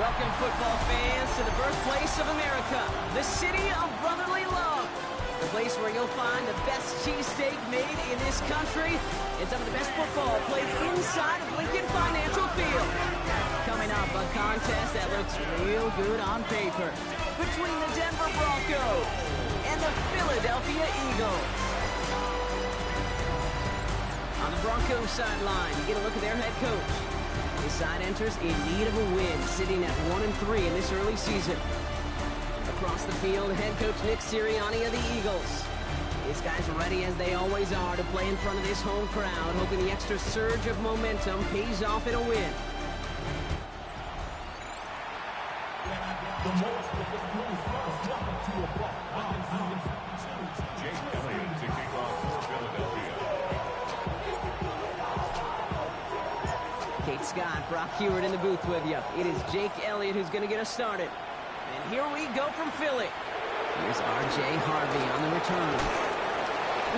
Welcome, football fans, to the birthplace of America, the city of brotherly love. The place where you'll find the best cheesesteak made in this country and some of the best football played inside of Lincoln Financial Field. Coming up, a contest that looks real good on paper between the Denver Broncos and the Philadelphia Eagles. On the Broncos sideline, you get a look at their head coach. His side enters in need of a win, sitting at 1-3 in this early season. Across the field, head coach Nick Sirianni of the Eagles. His guys are ready, as they always are, to play in front of this home crowd, hoping the extra surge of momentum pays off in a win. Kate Scott, Brock Heward in the booth with you. It is Jake Elliott who's going to get us started. And here we go from Philly. Here's R.J. Harvey on the return.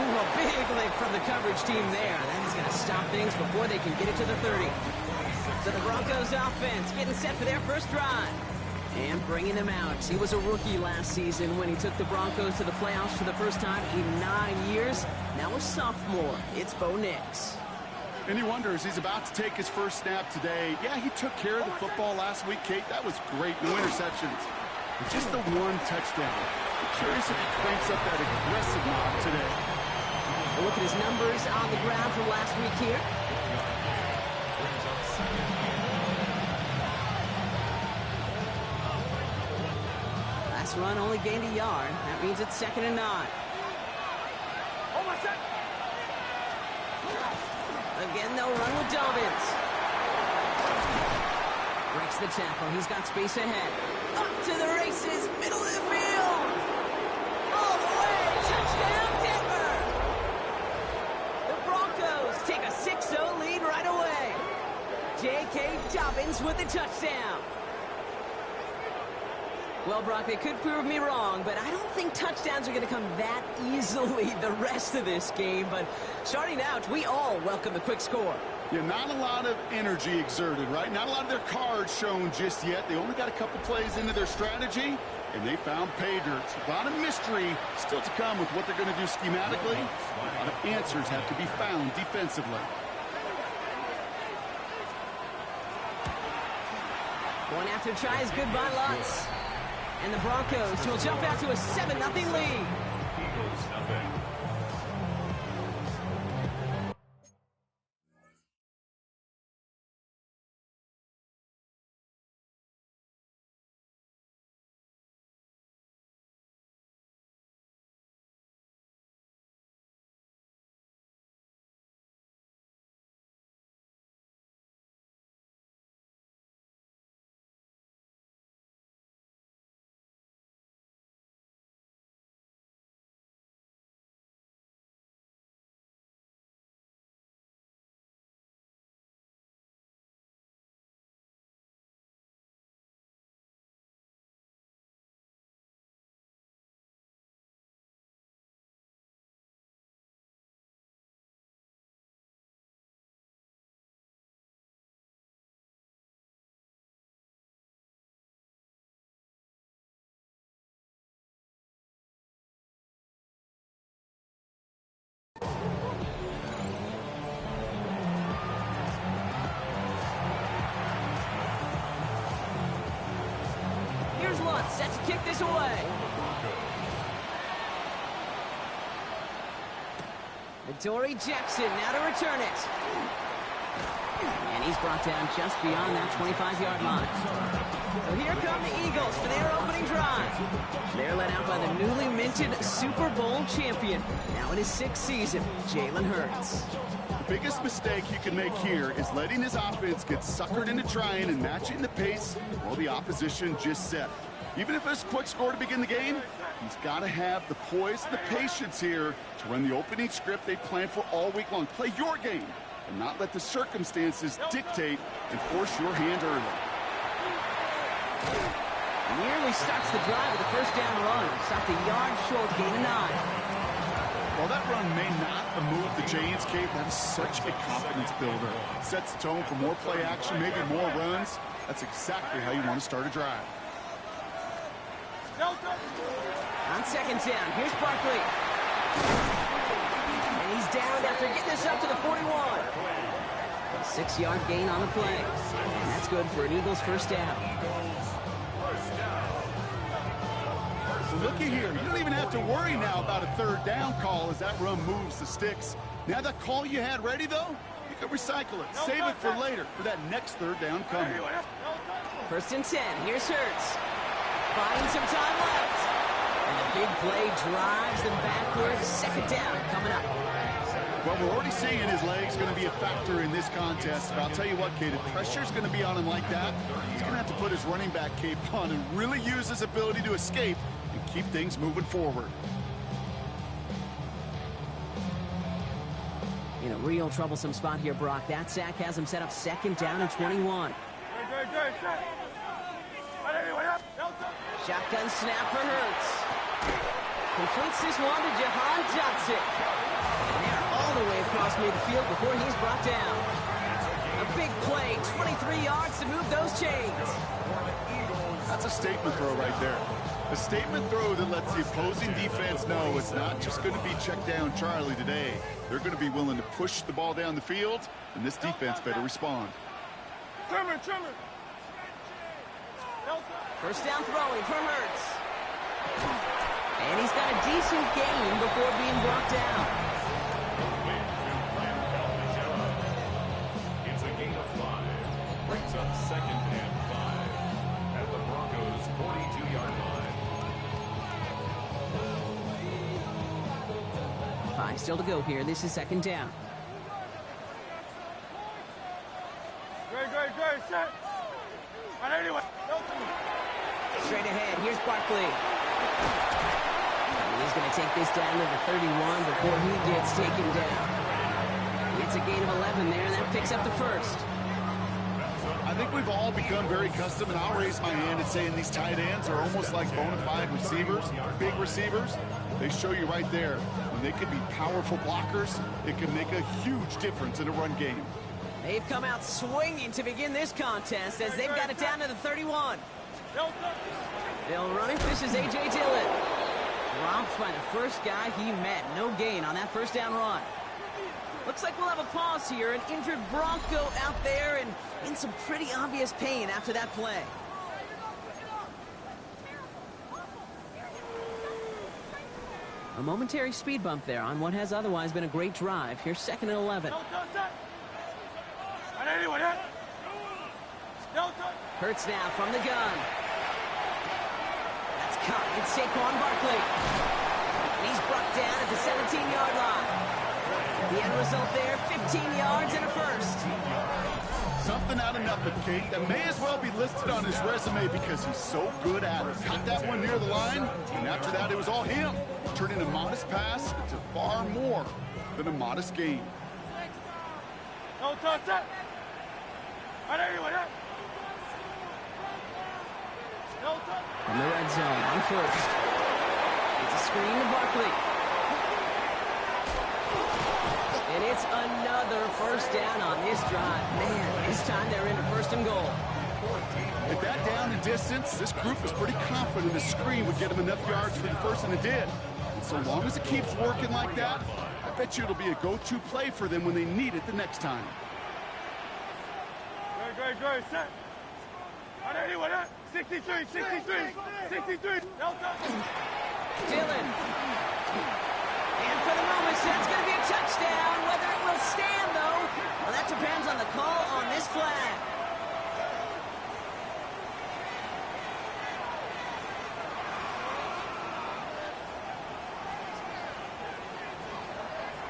Ooh, a big lick from the coverage team there. That is going to stop things before they can get it to the 30. So the Broncos offense getting set for their first drive. And bringing them out. He was a rookie last season when he took the Broncos to the playoffs for the first time in 9 years. Now a sophomore. It's Bo Nix. And he wonders, he's about to take his first snap today. Yeah, he took care of the football last week, Kate. That was great. No interceptions. Just the one touchdown. I'm curious if he cranks up that aggressive knob today. A look at his numbers on the ground from last week here. Last run only gained a yard. That means it's 2nd and 9. Again, they'll run with Dobbins. Breaks the tackle. He's got space ahead. Up to the races. Middle of the field. All the way. Touchdown, Denver. The Broncos take a 6-0 lead right away. J.K. Dobbins with the touchdown. Well, Brock, they could prove me wrong, but I don't think touchdowns are going to come that easily the rest of this game. But starting out, we all welcome the quick score. Yeah, not a lot of energy exerted, right? Not a lot of their cards shown just yet. They only got a couple plays into their strategy, and they found pay dirt. A lot of mystery still to come with what they're going to do schematically. A lot of answers have to be found defensively. Going after tries good by Lutz. And the Broncos will jump out to a 7-0 lead. Eagles nothing. Here's Lutz set to kick this away. Adoree Jackson now to return it. And he's brought down just beyond that 25-yard line. So here come the Eagles for their opening drive. They're led out by the newly minted Super Bowl champion, now in his 6th season, Jalen Hurts. The biggest mistake you can make here is letting his offense get suckered into trying and matching the pace while the opposition just set. Even if it's a quick score to begin the game, he's got to have the poise and the patience here to run the opening script they've planned for all week long. Play your game and not let the circumstances dictate and force your hand early. Nearly starts the drive with a first down run. Stopped a yard short, gain of 9. While that run may not have moved the Giants, Kate, that is such a confidence builder. Sets the tone for more play action, maybe more runs. That's exactly how you want to start a drive. On second down, here's Barkley. And he's down after getting this up to the 41. A 6-yard gain on the play. And that's good for an Eagles first down. So looky here. You don't even have to worry now about a third down call as that run moves the sticks. Now that call you had ready, though, you can recycle it. Save it for later for that next third down coming. First and 10. Here's Hurts. Finds some time left. And the big play drives them backwards. Second down coming up. Well, we're already seeing his legs going to be a factor in this contest. But I'll tell you what, Kate, if pressure's going to be on him like that, he's going to have to put his running back cape on and really use his ability to escape and keep things moving forward. In a real troublesome spot here, Brock. That sack has him set up second down and 21. Shotgun snap for Hurts. Completes this one to Jahan Johnson. And they're all the way across midfield before he's brought down. A big play, 23 yards to move those chains. That's a statement throw right there. A statement throw that lets the opposing defense know it's not just going to be check down Charlie today. They're going to be willing to push the ball down the field, and this defense better respond. First down throwing for Hurts. And he's got a decent gain before being brought down. It's a gain of 5. Brings up second and 5 at the Broncos' 42-yard line. 5 still to go here. This is second down. Set. Straight ahead, here's Barkley. And he's going to take this down to the 31 before he gets taken down. It's a gain of 11 there, and that picks up the first. I think we've all become very accustomed, and I'll raise my hand and saying these tight ends are almost like bona fide receivers, big receivers. They show you right there. When they can be powerful blockers, it can make a huge difference in a run game. They've come out swinging to begin this contest as they've got it down to the 31. They'll run it. This is A.J. Dillon. Dropped by the first guy he met. No gain on that first down run. Looks like we'll have a pause here. An injured Bronco out there and in some pretty obvious pain after that play. A momentary speed bump there on what has otherwise been a great drive. Here's second and 11. Hurts now from the gun. That's caught. It's Saquon Barkley. And he's brought down at the 17-yard line. The end result there, 15 yards and a first. Something out of nothing, Kate, that may as well be listed on his resume because he's so good at it. Caught that one near the line, and after that it was all him. Turning a modest pass into far more than a modest gain. From the red zone on first. It's a screen to Barkley. And it's another first down on this drive. Man, this time they're into first and goal. At that down and distance, this group was pretty confident the screen would get them enough yards for the first, and it did. And so long as it keeps working like that, I bet you it'll be a go-to play for them when they need it the next time. Set. 63. Dillon. And for the moment, that's going to be a touchdown. Whether it will stand, though, well, that depends on the call on this flag.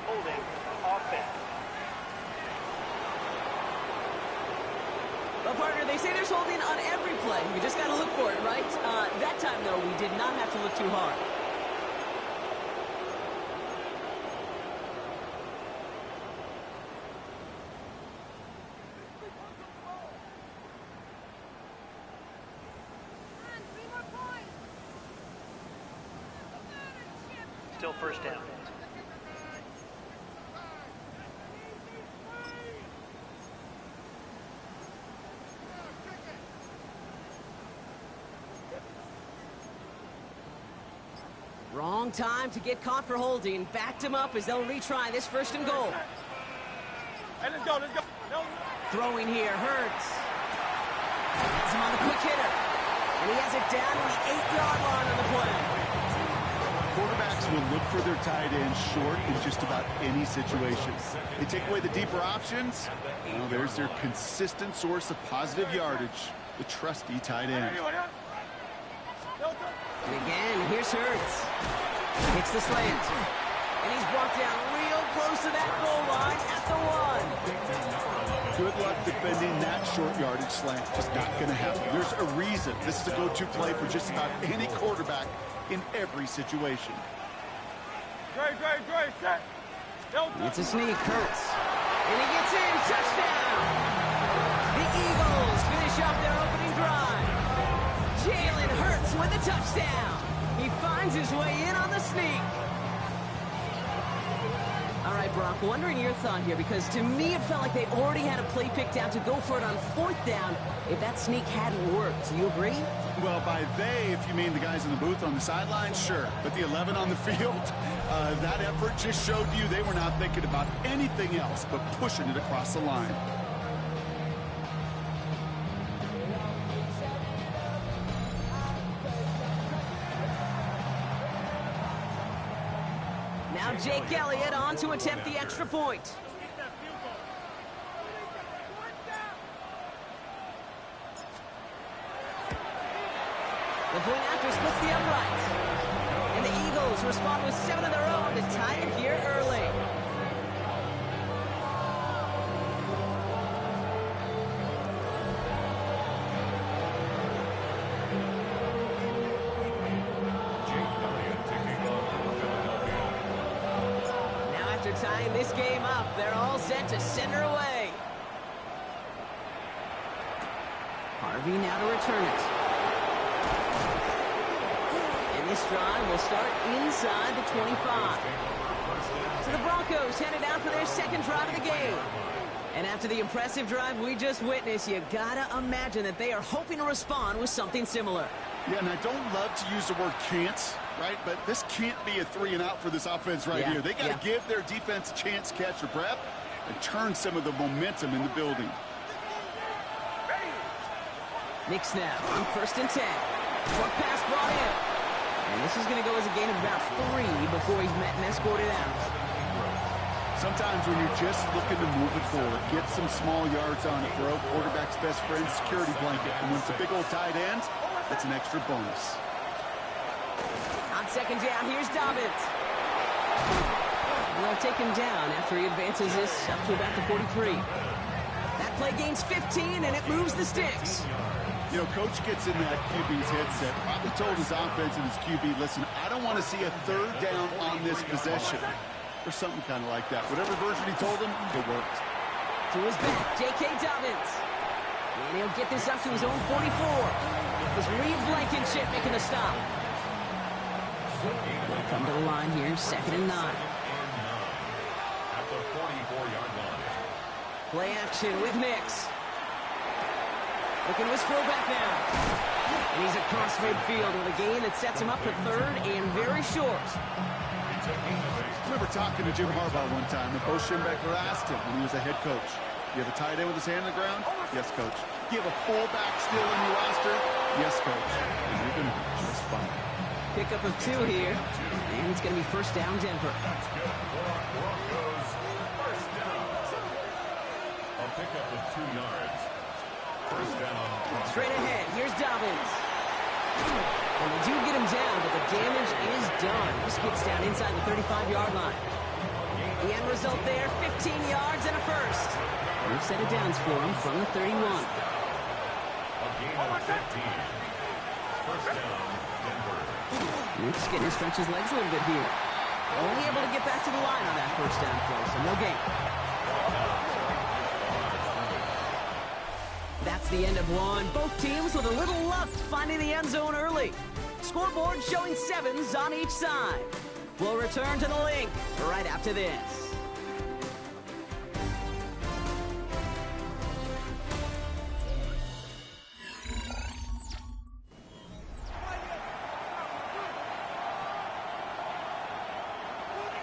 Holding offense. Well, partner, they say there's holding on every play. We just got to look for it, right? That time, though, we did not have to look too hard. Still first down. Long time to get caught for holding. Backed him up as they'll retry this 1st and goal. Hey, let's go, let's go. No. Throwing here, Hurts. Has him on the quick hitter. And he has it down to the 8-yard line on the play. Quarterbacks will look for their tight end short in just about any situation. They take away the deeper options. Well, there's their consistent source of positive yardage, the trusty tight end. And again, here's Hurts. Hits the slant. And he's brought down real close to that goal line at the 1. Good luck defending that short yardage slant. Just not going to happen. There's a reason this is a go-to play for just about any quarterback in every situation. Set. It's a sneak, Hurts. And he gets in, touchdown! The Eagles finish off their opening drive. Jalen Hurts with a touchdown. He finds his way in on the sneak. All right, Brock, wondering your thought here, because to me it felt like they already had a play picked out to go for it on 4th down if that sneak hadn't worked. Do you agree? Well, by they, if you mean the guys in the booth on the sideline, sure. But the 11 on the field, that effort just showed you they were not thinking about anything else but pushing it across the line. Now Jake Elliott on to attempt the extra point. The point after splits the upright. And the Eagles respond with 7 of their own to tie it here early. Now after tying this game up, they're all set to send her away. Harvey now to return it. This drive will start inside the 25. So the Broncos headed out for their 2nd drive of the game. And after the impressive drive we just witnessed, you gotta imagine that they are hoping to respond with something similar. Yeah, and I don't love to use the word can't, right? But this can't be a 3-and-out for this offense right here. They got to give their defense a chance to catch their breath and turn some of the momentum in the building. Nick snap on 1st and 10. Short pass brought in. And this is going to go as a gain of about 3 before he's met and escorted out. Sometimes when you're just looking to move it forward, get some small yards on it, throw quarterback's best friend security blanket. And when it's a big old tight end, that's an extra bonus. On 2nd down, here's Dobbins. And they'll take him down after he advances this up to about the 43. That play gains 15, and it moves the sticks. You know, Coach gets in that QB's headset, probably told his offense and his QB, listen, I don't want to see a 3rd down on this possession, or something kind of like that. Whatever version he told him, it worked. To his back, J.K. Dobbins. And he'll get this up to his own 44. It's Reed Blankenship making the stop. They'll come to the line here, 2nd and 9. At the 44-yard line. Play action with Nix. Looking to his fullback now. And he's across midfield with a gain that sets him up for 3rd and very short. I remember talking to Jim Harbaugh one time, and Coach Schembechler asked him when he was a head coach, you have a tight end with his hand on the ground? Yes, Coach. Do you have a fullback still in your roster? Yes, Coach. And you're going to be just fine. Pickup of 2 here. And it's going to be 1st down Denver. Broncos, 1st down. A pickup of 2 yards. 1st down. Straight ahead, here's Dobbins. And they do get him down, but the damage is done. This gets down inside the 35-yard line. The end result there, 15 yards and a 1st. We've set it downs for him from the 31. A gain of 15. 1st down, Denver. Nick's getting to stretch his legs a little bit here. Only able to get back to the line on that 1st down play, so no gain. That's the end of one. Both teams with a little luck finding the end zone early. Scoreboard showing 7s on each side. We'll return to the link right after this.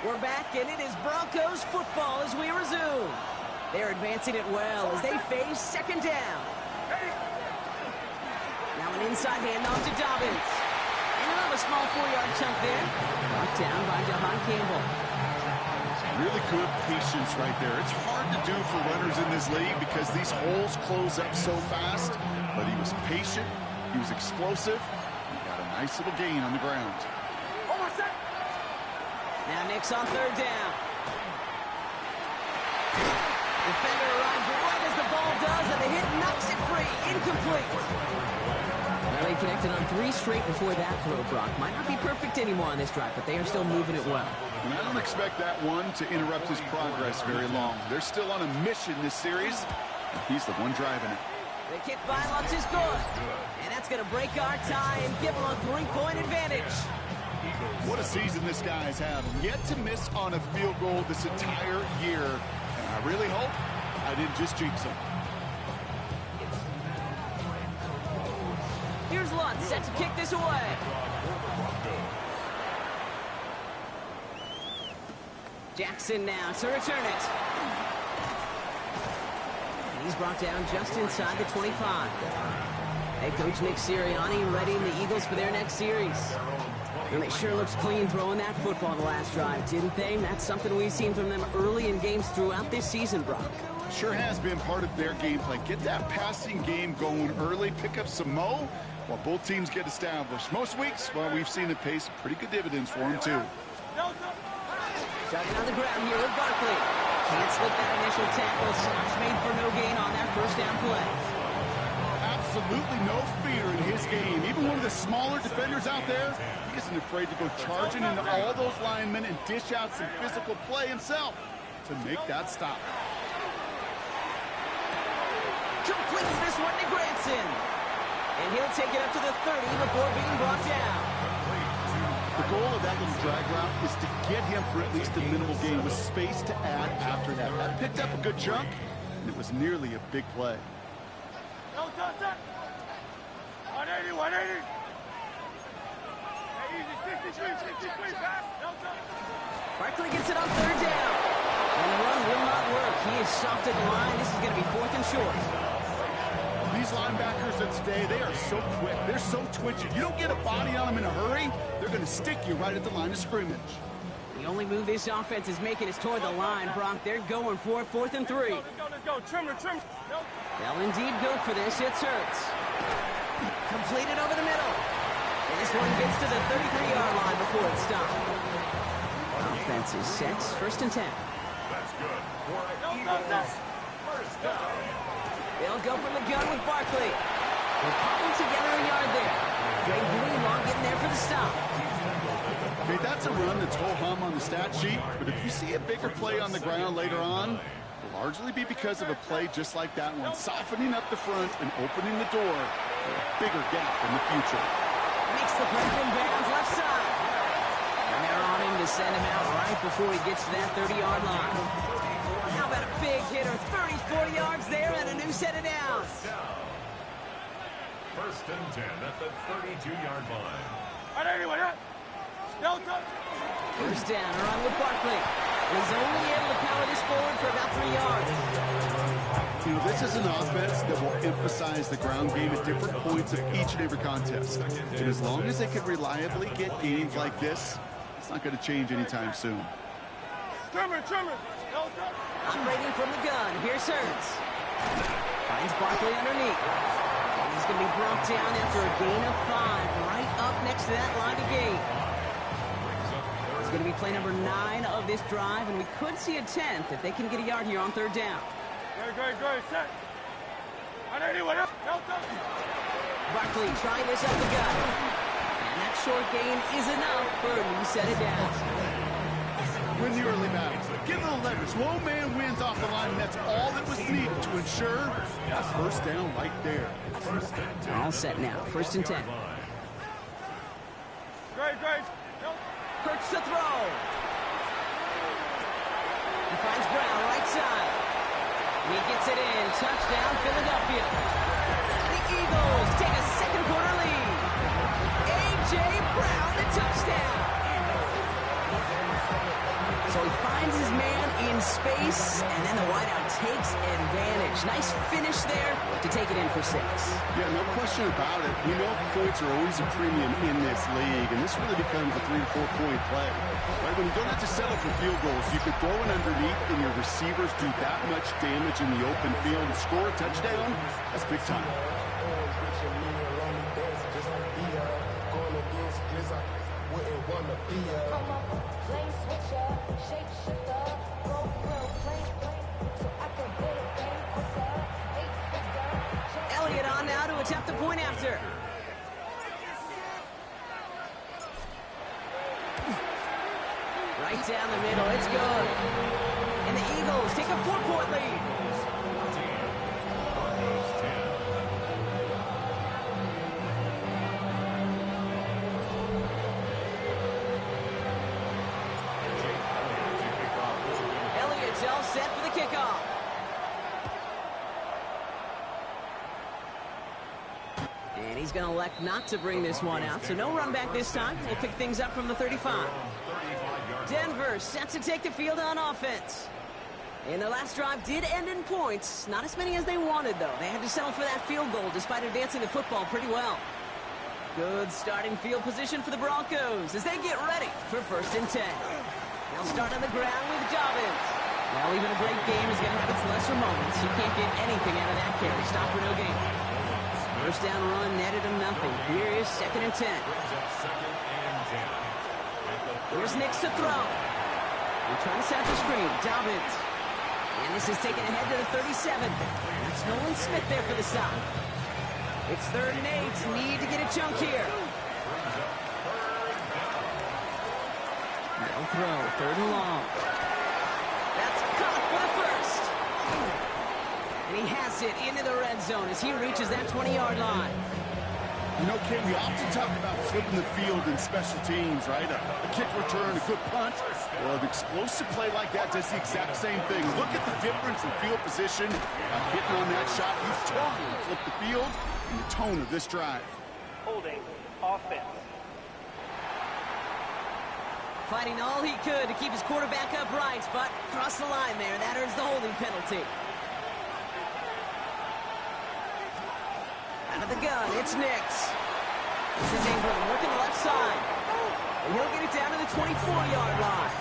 We're back, and it is Broncos football as we resume. They're advancing it well as they face second down. Now an inside handoff to Dobbins. And another small 4-yard chunk there. Knocked down by Jahan Campbell. Really good patience right there. It's hard to do for runners in this league because these holes close up so fast. But he was patient. He was explosive. He got a nice little gain on the ground. Now Nick's on third down. Defender arrives right as the ball does, and the hit knocks it free. Incomplete. Well, he connected on 3 straight before that throw, Brock. Might not be perfect anymore on this drive, but they are still moving it well. And I don't expect that one to interrupt his progress very long. They're still on a mission this series, and he's the one driving it. The kick by Lutz is good. And that's going to break our tie and give him a 3-point advantage. What a season this guy's having. Yet to miss on a field goal this entire year. And I really hope I didn't just jinx him. Here's Lutz set to kick this away. Jackson now to return it. And he's brought down just inside the 25. Head coach Nick Sirianni readying the Eagles for their next series. And they sure looked clean throwing that football the last drive, didn't they? That's something we've seen from them early in games throughout this season, Brock. Sure has been part of their game plan. Get that passing game going early, pick up some mo while both teams get established. Most weeks, well, we've seen it pay some pretty good dividends for them, too. Starting on the ground here with Barkley. Can't slip that initial tackle. Stops made for no gain on that first down play. Absolutely no fear in his game. Even one of the smaller defenders out there, he isn't afraid to go charging into all those linemen and dish out some physical play himself to make that stop. Completes this one to Granson. And he'll take it up to the 30 before being brought down. The goal of that little drag route is to get him for at least a minimal gain with space to add after that. That picked up a good chunk, and it was nearly a big play. 180, 180. Hey, easy, 63, pass. Barkley gets it on third down. And the run will not work. He is soft at the line. This is going to be 4th and short. These linebackers of today, they are so quick. They're so twitchy. You don't get a body on them in a hurry, they're going to stick you right at the line of scrimmage. The only move this offense is making is toward the line, Brock. They're going for it, 4th and 3. Let's go. Trim. They'll indeed go for this. It's Hurts. Completed over the middle. And this one gets to the 33-yard line before it's stopped. Offense is set. 1st and 10. That's good. For an Eagles first down. They'll go from the gun with Barkley. They're cobbled together a yard there. Greg Greenlaw getting there for the stop. Okay, that's a run that's ho-hum on the stat sheet, but if you see a bigger play on the ground later on, it'll largely be because of a play just like that one, softening up the front and opening the door for a bigger gap in the future. Makes the grab in bounds left side. And they're on him to send him out right before he gets to that 30-yard line. How about a big hitter, 34 yards there and a new set of downs. 1st and 10 at the 32-yard line. 180, First down, a run with Barkley. He's only able to power this forward for about 3 yards. You know, this is an offense that will emphasize the ground game at different points of each and every contest. And as long as they can reliably get gains like this, it's not going to change anytime soon. Trimmer. Operating from the gun, here's Hurts. Finds Barkley underneath. And he's going to be brought down after a gain of 5, right up next to that line of gain. It's going to be play number 9 of this drive, and we could see a 10th if they can get a yard here on 3rd down. Great. Set. 180, Barkley trying this up the gut. And that short gain is enough for a new set of downs. Win the early battles. Get a little leverage. Low man wins off the line, and that's all that was needed to ensure that first down right there. All set now. 1st and 10. Great. Hurts to throw. He finds Brown right side. And he gets it in. Touchdown, Philadelphia. The Eagles take a 2nd-quarter lead. A.J. Brown, the touchdown. in space, and then the wideout takes advantage. Nice finish there to take it in for 6. Yeah, no question about it. We know points are always a premium in this league, and this really becomes a 3 to 4 point play. Right? When you don't have to settle for field goals, you could throw it underneath, and your receivers do that much damage in the open field and score a touchdown. That's big time. Elliott on now to attempt the point after. Right down the middle, it's good. And the Eagles take a 4-point lead. Elliott's all set for the kickoff. And he's going to elect not to bring this one out, so no run back this time. They pick things up from the 35. Denver set to take the field on offense. And their last drive did end in points. Not as many as they wanted, though. They had to settle for that field goal despite advancing the football pretty well. Good starting field position for the Broncos as they get ready for 1st and 10. They'll start on the ground with Dobbins. Well, even a great game is going to have its lesser moments. You can't get anything out of that carry. Stop for no gain. 1st down run netted him nothing. Here is 2nd and 10. Here's Nix to throw. They're trying to set the screen. Dobbins. And this is taken ahead to the 37. That's Nolan Smith there for the stop. It's 3rd and 8. Need to get a chunk here. No throw. 3rd and long. That's caught for the 1st. And he has it into the red zone as he reaches that 20-yard line. You know, Kid, we often talk about flipping the field in special teams, right? A kick return, a good punt. Well, an explosive play like that does the exact same thing. Look at the difference in field position. Hitting on that shot, he's totally flipped the field and the tone of this drive. Holding offense. Fighting all he could to keep his quarterback upright, but crossed the line there. That earns the holding penalty. Out of the gun, it's Nix. This is Ingram working the left side. And he'll get it down to the 24-yard line.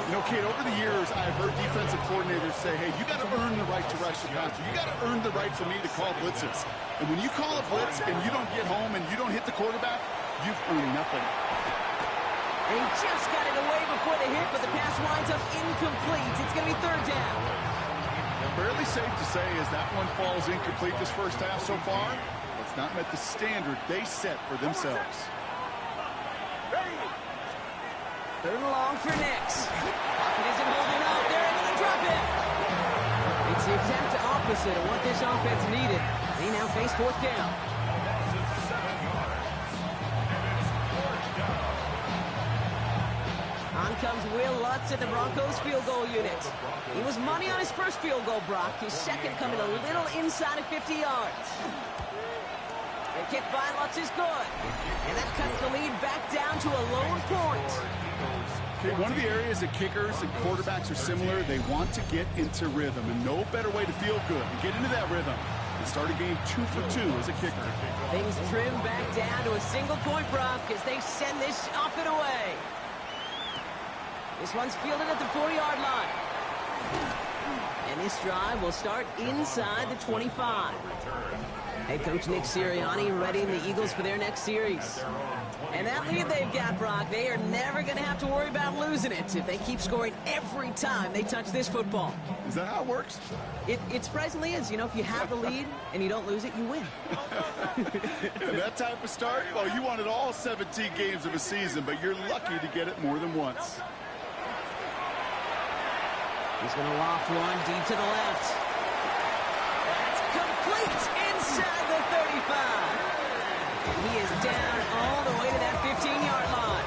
You know, Kid, over the years, I've heard defensive coordinators say, hey, you got to earn the right to rush the passer. You got to earn the right for me to call blitzes. And when you call a blitz and you don't get home and you don't hit the quarterback, you've earned nothing. And he just got it away before the hit, but the pass winds up incomplete. It's going to be 3rd down. Fairly safe to say as that one falls incomplete this 1st half so far, it's not met the standard they set for themselves. 3rd and long for Nix. Pocket isn't holding up. They're able to drop it. It's the exact opposite of what this offense needed. They now face 4th down. On comes Will Lutz at the Broncos field goal unit. He was money on his 1st field goal, Brock. His 2nd coming a little inside of 50 yards. The kick by Lutz is good. And that cuts the lead back down to a lone point. Okay, one of the areas that kickers and quarterbacks are similar, they want to get into rhythm. And no better way to feel good and get into that rhythm than start a game 2 for 2 as a kicker. Things trim back down to a single point, Brock, as they send this off and away. This one's fielded at the 4-yard line. And this drive will start inside the 25. Head coach Nick Sirianni readying the Eagles for their next series. And that lead they've got, Brock, they are never going to have to worry about losing it if they keep scoring every time they touch this football. Is that how it works? It surprisingly is. You know, if you have the lead and you don't lose it, you win. And that type of start, well, you wanted all 17 games of a season, but you're lucky to get it more than once. He's going to loft one deep to the left. That's complete inside the 35. And he is down all the way to that 15-yard line.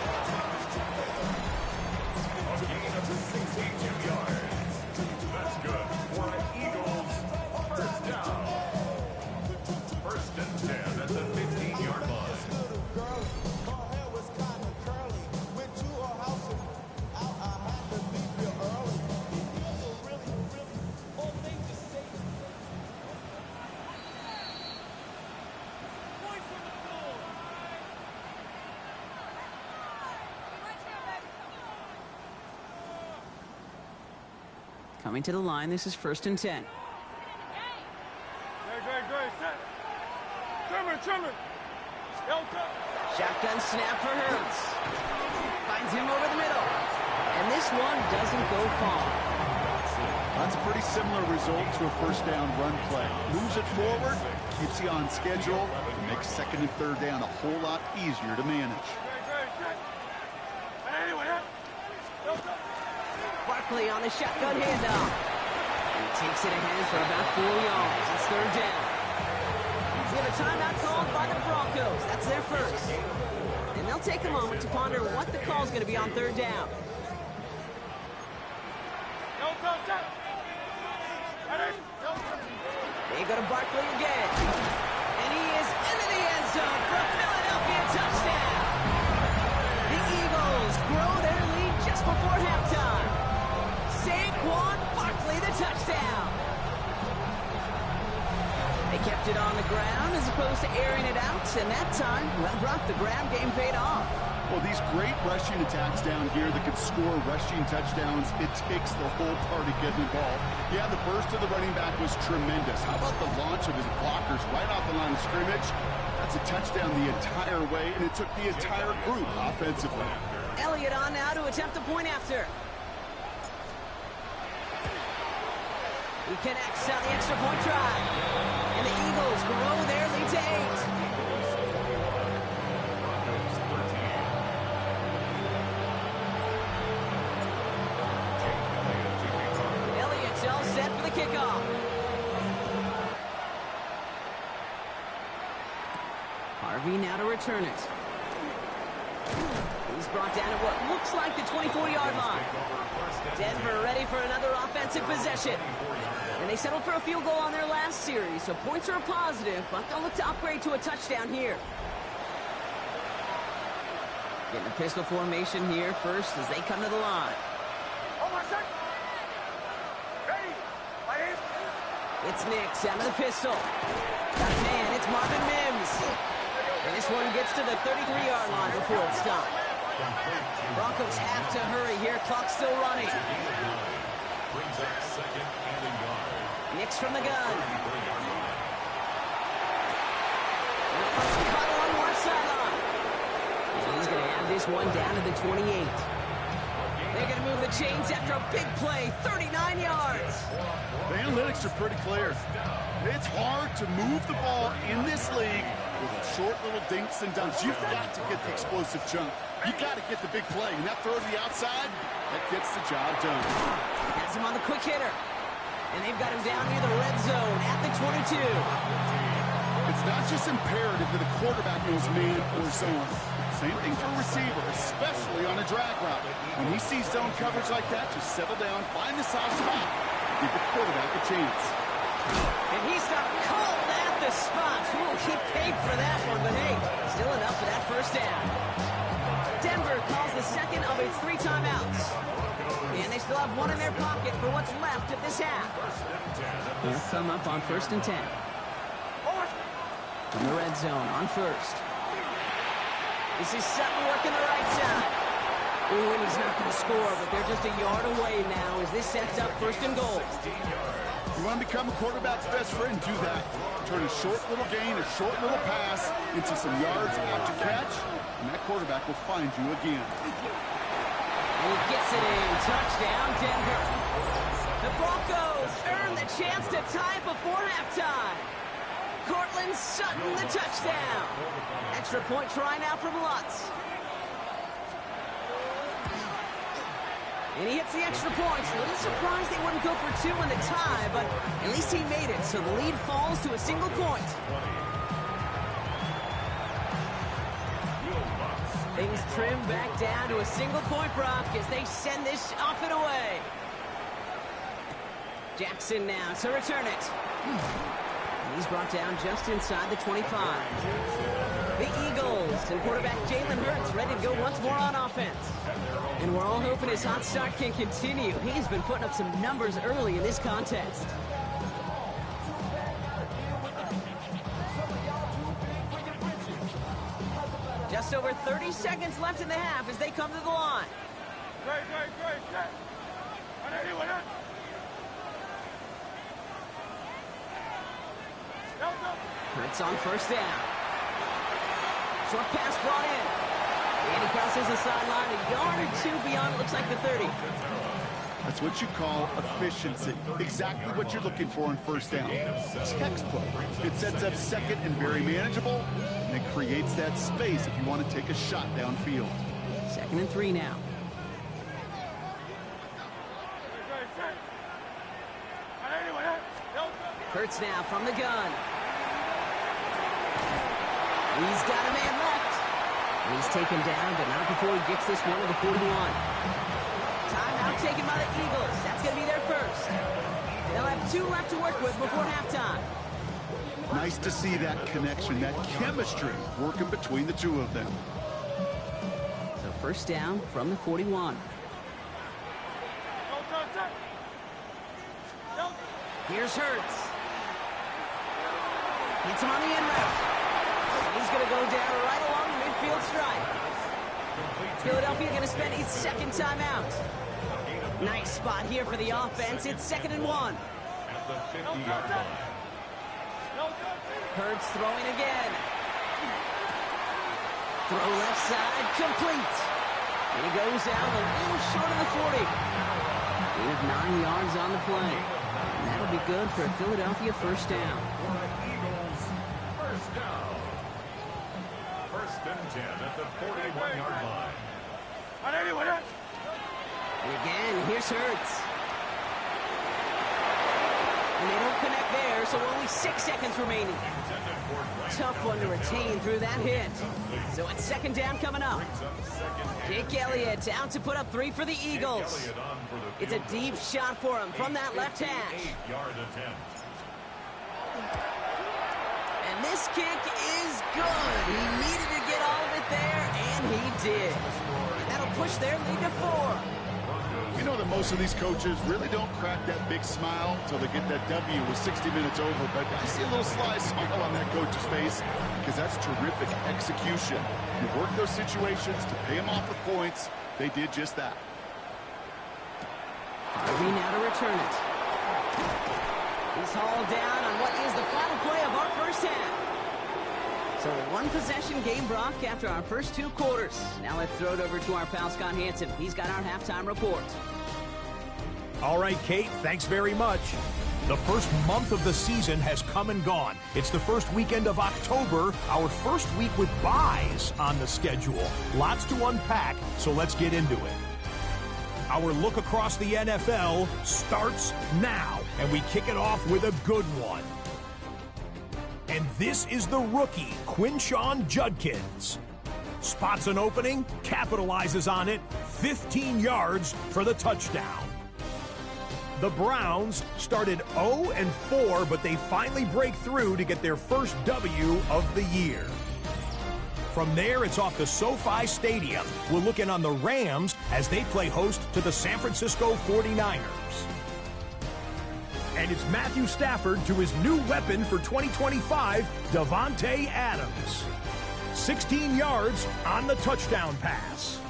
A gain of 62 yards. That's good for an Eagles 1st down. 1st and 10 at the 15-yard line. Coming to the line, this is 1st and 10. Great, set. Trimmer. Shotgun snap for Hurts. Finds him over the middle. And this one doesn't go far. That's a pretty similar result to a first down run play. Moves it forward, keeps you on schedule, and makes 2nd and 3rd down a whole lot easier to manage. Barkley on the shotgun handoff. He takes it ahead for about 4 yards. It's 3rd down. We have a timeout called by the Broncos. That's their first. And they'll take a moment to ponder what the call is going to be on 3rd down. They go to Barkley again. And he is into the end zone for a Philadelphia touchdown. The Eagles grow their lead just before halftime. Saquon Barkley, the touchdown. They kept it on the ground as opposed to airing it out, and that time, well, Brock, the ground game paid off. Well, these great rushing attacks down here that could score rushing touchdowns, it takes the whole party getting involved. Yeah, the burst of the running back was tremendous. How about the launch of his blockers right off the line of scrimmage? That's a touchdown the entire way, and it took the entire group offensively. Elliott on now to attempt the point after. He connects on the extra point try. And the Eagles grow their lead to 8. Elliott's all set for the kickoff. Harvey now to return it. He's brought down at what looks like the 24-yard line. Denver ready for another offensive possession. And they settled for a field goal on their last series, so points are a positive, but they'll look to upgrade to a touchdown here. Getting a pistol formation here first as they come to the line. It's Nix out of the pistol. Got a man, it's Marvin Mims. And this one gets to the 33-yard line before it's stopped. Broncos have to hurry here. Clock's still running. Nix from the gun. Cut along one sideline. And he's going to have this one down to the 28. They're going to move the chains after a big play. 39 yards. The analytics are pretty clear. It's hard to move the ball in this league with short little dinks and dunks. You've got to get the explosive chunk. You got to get the big play. And that throw to the outside, that gets the job done. Has him on the quick hitter. And they've got him down near the red zone at the 22. It's not just imperative that a quarterback knows man or zone. Same thing for a receiver, especially on a drag route. When he sees zone coverage like that, just settle down, find the soft spot, give the quarterback a chance. And he stopped cold at the spot. Ooh, he paid for that one, but hey, still enough for that first down. Denver calls the second of its 3 timeouts. And they still have one in their pocket for what's left of this half. They'll come up on 1st and 10. From the red zone on first. This is Sutton working the right side. Ooh, and he's not going to score, but they're just a yard away now as this sets up 1st and goal. You want to become a quarterback's best friend, do that. Turn a short little gain, a short little pass into some yards after catch, and that quarterback will find you again. And he gets it in. Touchdown, Denver. The Broncos earn the chance to tie before halftime. Cortland Sutton, the touchdown. Extra point try now from Lutz. And he hits the extra points. A little surprised they wouldn't go for 2 in the tie, but at least he made it, so the lead falls to a single point. Things trim back down to a single point, Brock, as they send this off and away. Jackson now to return it. And he's brought down just inside the 25. The Eagles and quarterback Jalen Hurts ready to go once more on offense. And we're all hoping his hot start can continue. He's been putting up some numbers early in this contest. Just over 30 seconds left in the half as they come to the line. Great, set. 181, Hurts on first down. Short pass brought in. And he crosses the sideline a yard or two beyond, looks like the 30. That's what you call efficiency. Exactly what you're looking for on first down. Textbook. It sets up second and very manageable, and it creates that space if you want to take a shot downfield. 2nd and 3 now. Hurts now from the gun. He's got a man left. He's taken down, but not before he gets this one to the 41. Timeout taken by the Eagles. That's going to be their first. They'll have 2 left to work with before halftime. Nice to see that connection, that chemistry working between the two of them. So first down from the 41. Here's Hurts. Hits him on the end route. He's going to go down right along the midfield stripe. Philadelphia going to spend its 2nd timeout. Nice spot here for the offense. It's 2nd and 1. Hurts throwing again. Throw left side, complete. And he goes down a little short of the 40. Gain of 9 yards on the play. And that'll be good for a Philadelphia first down. Eagles, first down. 1st and 10 at the 41-yard line. And again, here's Hurts. And they don't connect there, so only 6 seconds remaining. Tough one to retain through that hit. So it's 2nd down coming up. Jake Elliott out to put up 3 for the Eagles. It's a deep shot for him from that left hash. And this kick is good. He needed to get all of it there, and he did. And that'll push their lead to 4. You know that most of these coaches really don't crack that big smile until they get that W with 60 minutes over, but I see a little sly smile on that coach's face because that's terrific execution. You work those situations to pay them off with points. They did just that. Harvey now to return it. He's hauled down on what is the final play of our first half. So a 1-possession game, Brock, after our first 2 quarters. Now let's throw it over to our pal Scott Hansen. He's got our halftime report. All right, Kate, thanks very much. The first month of the season has come and gone. It's the first weekend of October, our first week with byes on the schedule. Lots to unpack, so let's get into it. Our look across the NFL starts now, and we kick it off with a good one. And this is the rookie, Quinshon Judkins. Spots an opening, capitalizes on it, 15 yards for the touchdown. The Browns started 0-4, but they finally break through to get their first W of the year. From there, it's off to SoFi Stadium. We're looking on the Rams as they play host to the San Francisco 49ers. And it's Matthew Stafford to his new weapon for 2025, Davante Adams. 16 yards on the touchdown pass.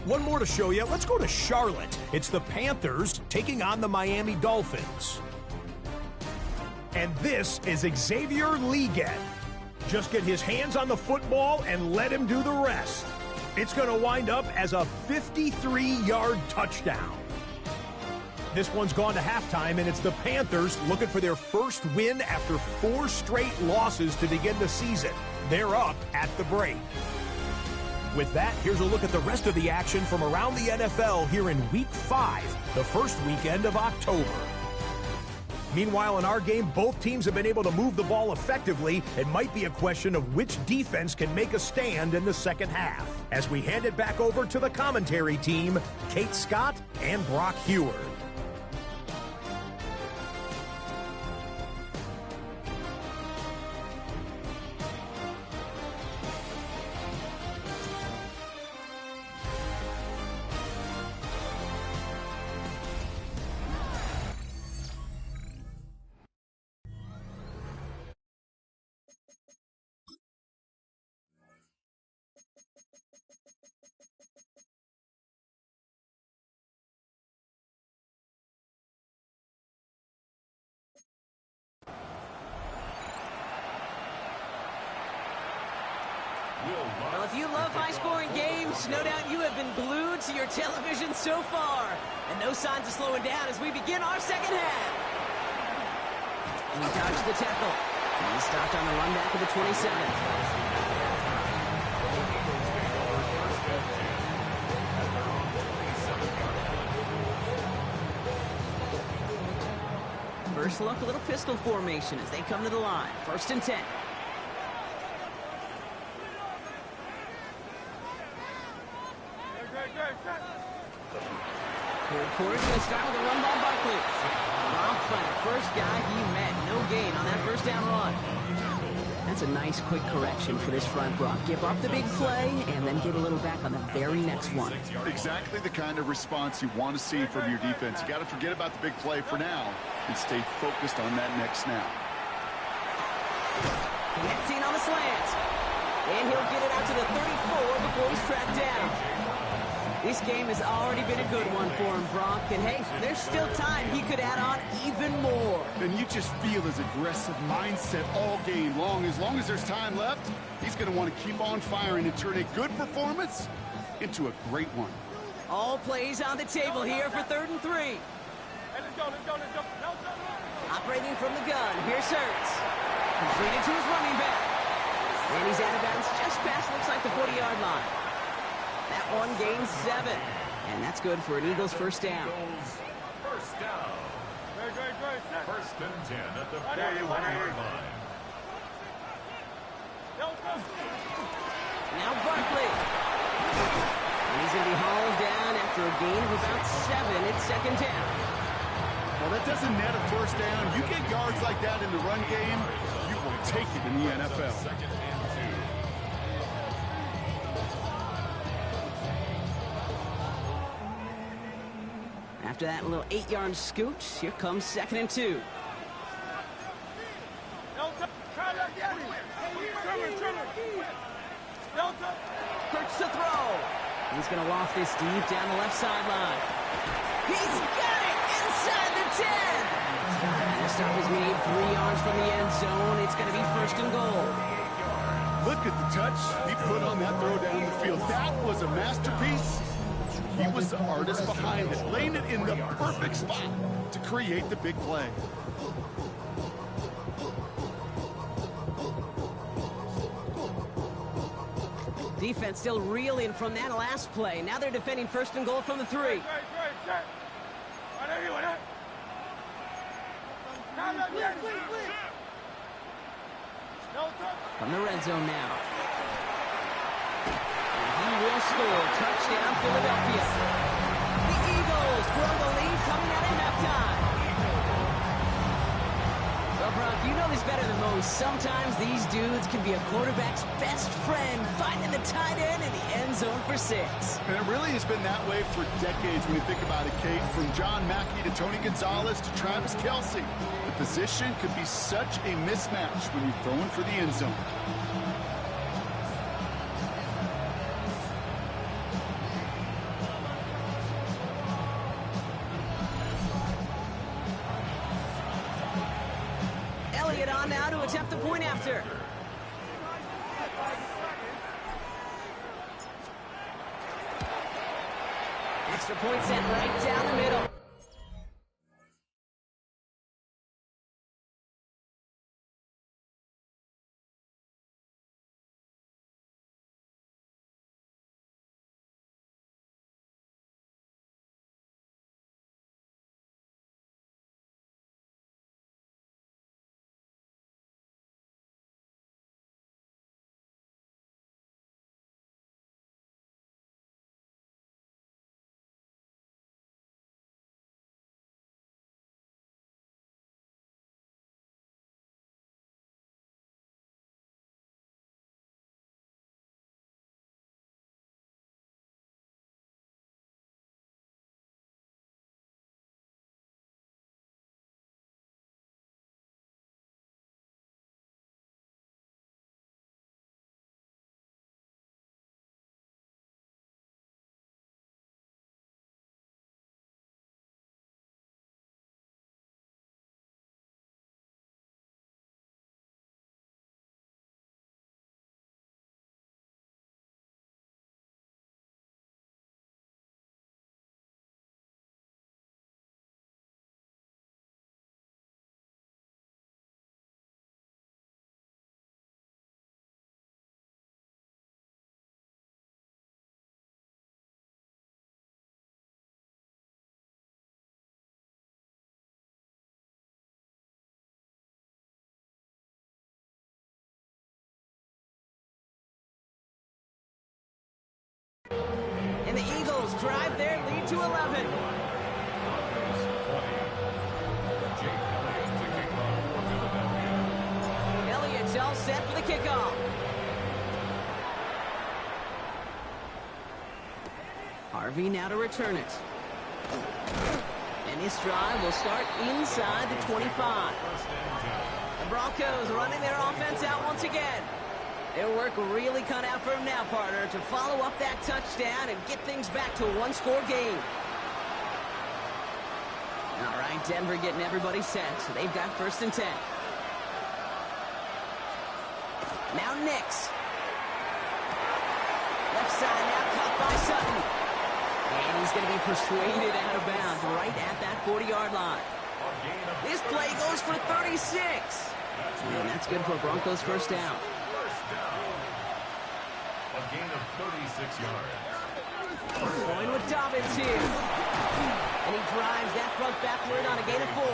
One more to show you. Let's go to Charlotte. It's the Panthers taking on the Miami Dolphins. And this is Xavier Legette. Just get his hands on the football and let him do the rest. It's going to wind up as a 53-yard touchdown. This one's gone to halftime, and it's the Panthers looking for their first win after 4 straight losses to begin the season. They're up at the break. With that, here's a look at the rest of the action from around the NFL here in Week 5, the first weekend of October. Meanwhile, in our game, both teams have been able to move the ball effectively. It might be a question of which defense can make a stand in the second half. As we hand it back over to the commentary team, Kate Scott and Brock Heward. Well, if you love high-scoring games, no doubt you have been glued to your television so far. And no signs of slowing down as we begin our second half. He dodged the tackle. And he stopped on the run back of the 27. First look, a little pistol formation as they come to the line. 1st and 10. Third quarter's going to start with a run by Barkley. Romped by the first guy he met. No gain on that first down run. That's a nice quick correction for this front, Brock. Give up the big play and then get a little back on the very next one. Exactly the kind of response you want to see from your defense. You got to forget about the big play for now and stay focused on that next snap. Connecting on the slant. And he'll get it out to the 34 before he's tracked down. This game has already been a good one for him, Brock. And hey, there's still time. He could add on even more. And you just feel his aggressive mindset all game long. As long as there's time left, he's going to want to keep on firing and turn a good performance into a great one. All plays on the table here for 3rd and 3. Hey, let's go. Operating from the gun. Here's Hurts. Completed to his running back. And he's out of bounds just past, looks like, the 40-yard line. That one gains 7. And that's good for an Eagles first down. First down. Great. 1st and 10 at the 41-yard line. Now Barkley. And he's going to be hauled down after a gain of about 7. It's 2nd down. Well, that doesn't net a first down. You get yards like that in the run game, you will take it in the NFL. 2nd and 2. After that little 8-yard scoot, here comes 2nd and 2. Hurts to throw. He's going to loft this deep down the left sideline. He's got it inside the 10. And the stop is made 3 yards from the end zone. It's going to be 1st and goal. Look at the touch he put on that throw down the field. That was a masterpiece. He was the artist behind it, laying it in the perfect spot to create the big play. Defense still reeling from that last play. Now they're defending 1st and goal from the 3. From the red zone now. And he will score. Touchdown, Philadelphia. The Eagles grow the lead coming out at halftime. Well, Brock, you know this better than most. Sometimes these dudes can be a quarterback's best friend, finding the tight end in the end zone for 6. And it really has been that way for decades when you think about it, Kate. From John Mackey to Tony Gonzalez to Travis Kelce. The position could be such a mismatch when you're throwing for the end zone. Elliott on now to attempt the point after. Extra point sent right down the middle. Broncos drive their lead to 11. Broncos 20. Jake Elliott to kick off for Philadelphia. Elliott's all set for the kickoff. Harvey now to return it. And this drive will start inside the 25. The Broncos running their offense out once again. Their work really cut out for him now, partner, to follow up that touchdown and get things back to a one-score game. All right, Denver getting everybody set, so they've got 1st and 10. Now Nix. Left side now caught by Sutton. And he's going to be persuaded out of bounds right at that 40-yard line. This play goes for 36. And that's good for Broncos' 1st down. First down. A gain of 36 yards. Going with Dobbins here. And he drives that front backward on a gain of 4.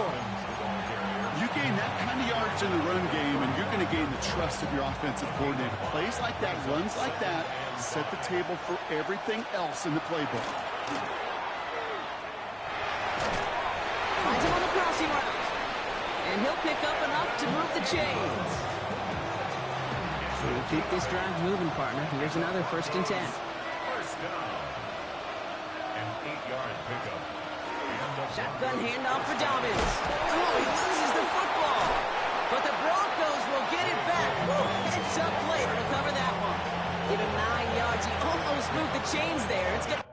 You gain that kind of yards in the run game, and you're going to gain the trust of your offensive coordinator. Plays like that, runs like that, set the table for everything else in the playbook. Finds him on the crossing route. And he'll pick up enough to move the chains. So you keep this drive moving, partner. Here's another 1st and 10. First down. An 8-yard pickup. Shotgun handoff for Dobbins. Oh, he loses the football. But the Broncos will get it back. Heads up play to recover that one. Give him 9 yards. He almost moved the chains there. It's good.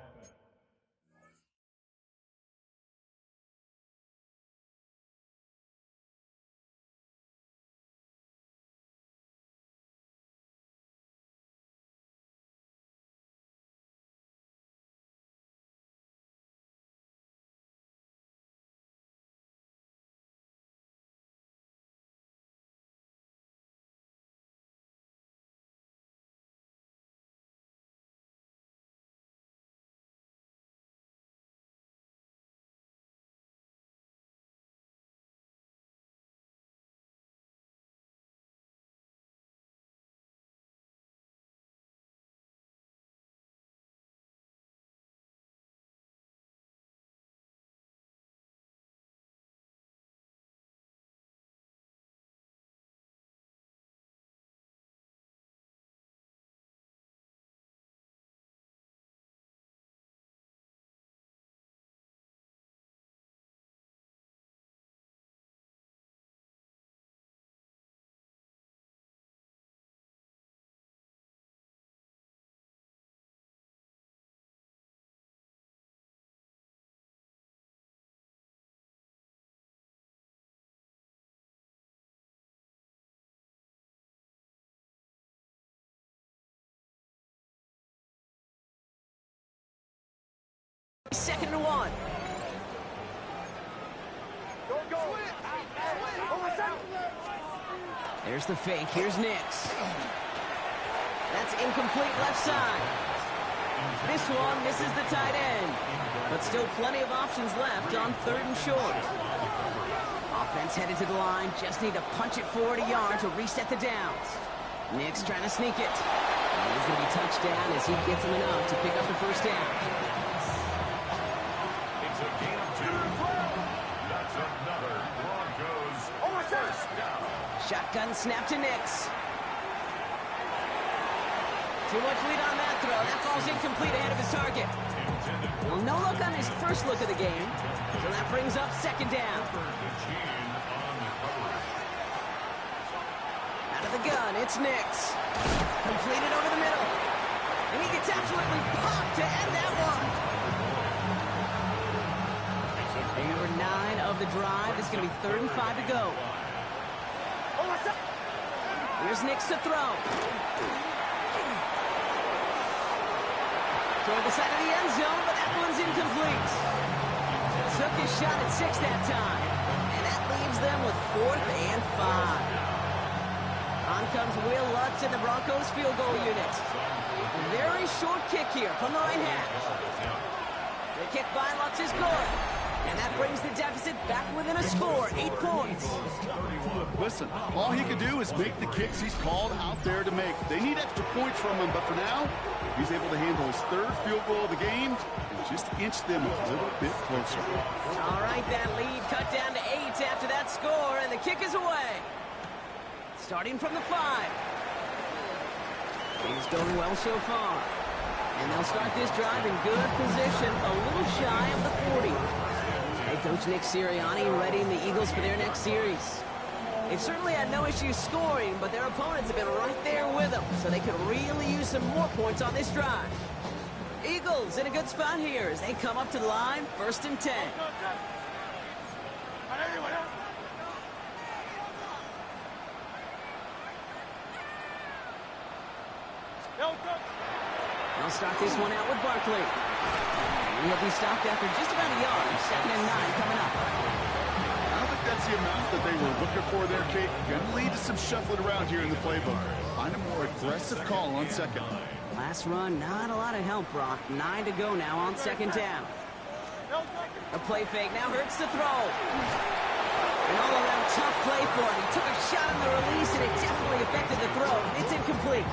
Second and 1. There's the fake. Here's Nix. That's incomplete left side. This one misses the tight end. But still plenty of options left on 3rd and short. Offense headed to the line. Just need to punch it forward a yard to reset the downs. Nix trying to sneak it. And he's going to be touched down as he gets him enough to pick up the 1st down. It's a gain of 2. That's another Broncos 1st down. Shotgun snap to Nix. Too much lead on that throw. That falls incomplete ahead of his target. Well, no look on his first look of the game. So that brings up 2nd down. Out of the gun, it's Nix. Completed over the middle. And he gets absolutely popped to end that one. And number 9 of the drive is going to be 3rd and 5 to go. Here's Nix to throw. Toward the side of the end zone, but that one's incomplete. Took his shot at 6 that time. And that leaves them with 4th and 5. On comes Will Lutz in the Broncos field goal unit. A very short kick here from the right hash. The kick by Lutz is good. And that brings the deficit back within a score, 8 points. Listen, all he can do is make the kicks he's called out there to make. They need extra points from him, but for now, He's able to handle his third field goal of the game and just inch them a little bit closer. All right, that lead cut down to 8 after that score, and the kick is away. Starting from the 5. He's going well so far. And they'll start this drive in good position, a little shy of the 40. Head coach Nick Sirianni readying the Eagles for their next series. They've certainly had no issues scoring, but their opponents have been right there with them, so they could really use some more points on this drive. Eagles in a good spot here as they come up to the line, 1st and 10. They'll start this one out with Barkley. He'll be stopped after just about a yard. 2nd and 9 coming up. I don't think that's the amount that they were looking for there, Kate. Going to lead to some shuffling around here in the playbook. Find a more aggressive call on 2nd. Last run, not a lot of help, Brock. 9 to go now on 2nd down. The play fake now hurts to throw. An all-around tough play for him. He took a shot on the release, and it definitely affected the throw. It's incomplete.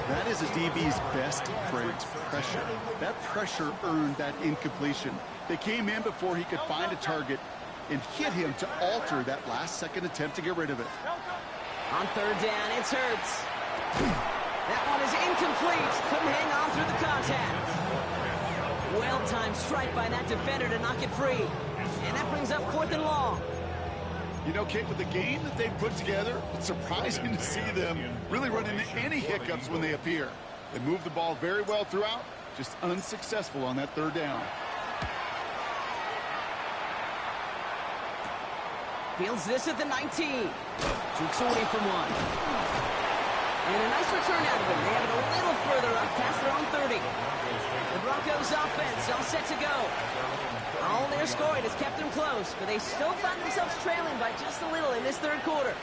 That is a DB's best friend, pressure. That pressure earned that incompletion. They came in before he could find a target and hit him to alter that last-second attempt to get rid of it. On 3rd down, it's Hurts. That one is incomplete. Couldn't hang on through the contact. Well-timed strike by that defender to knock it free. And that brings up 4th and long. You know, Kate, with the game that they've put together, it's surprising to see them really run into any hiccups when they appear. They move the ball very well throughout, just unsuccessful on that 3rd down. Fields this at the 19. Jukes away from one. And a nice return out of him. They have it a little further up past their own 30. The Broncos offense all set to go. All their scoring has kept them close, but they still find themselves trailing by just a little in this 3rd quarter.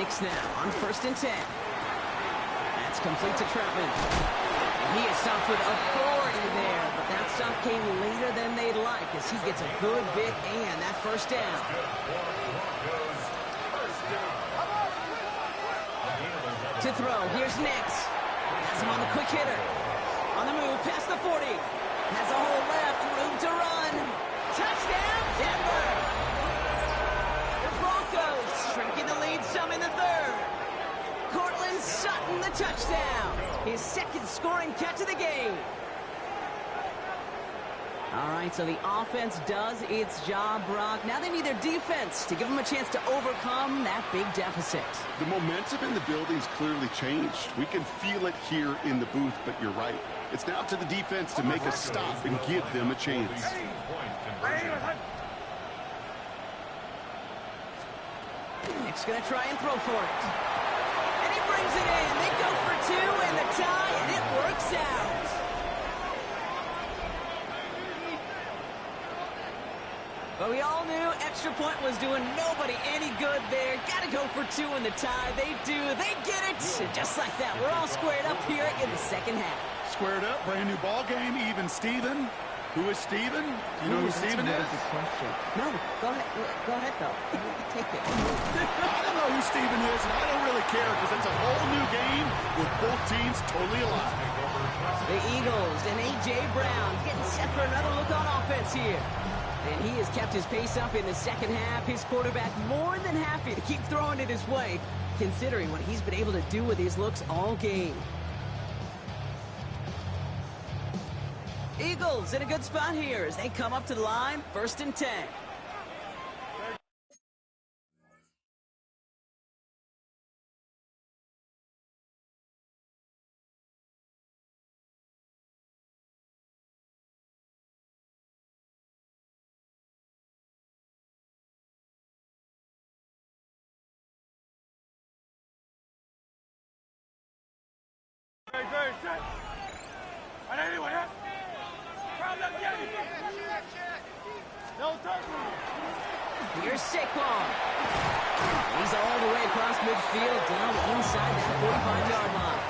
Knicks now on 1st and 10. That's complete to Troutman. He is stopped with authority there, but that stop came later than they'd like as he gets a good bit and that 1st down. To throw, here's Nix. Has him on the quick hitter. On the move, past the 40. Has a hole left, room to run. Touchdown, Denver! The Broncos shrinking the lead some in the 3rd. Cortland Sutton, the touchdown. His 2nd scoring catch of the game. All right, so the offense does its job, Brock. Now they need their defense to give them a chance to overcome that big deficit. The momentum in the building's clearly changed. We can feel it here in the booth, but you're right. It's now to the defense to make a stop and give them a chance. Nick's going to try and throw for it. And he brings it in. They go for 2 and the tie, and it works out. But we all knew extra point was doing nobody any good there. Got to go for 2 in the tie. They do. They get it. And just like that, we're all squared up here in the 2nd half. Squared up, brand new ball game, even Steven. Who is Steven? Do you know who Steven is? Good question. No, go ahead. Go ahead, though. Take it. I don't know who Steven is, and I don't really care because it's a whole new game with both teams totally alive. The Eagles and A.J. Brown getting set for another look on offense here. And he has kept his pace up in the 2nd half. His quarterback more than happy to keep throwing it his way, considering what he's been able to do with these looks all game. Eagles in a good spot here as they come up to the line, 1st and 10. Here's Saquon. He's all the way across midfield, down inside that 45-yard line.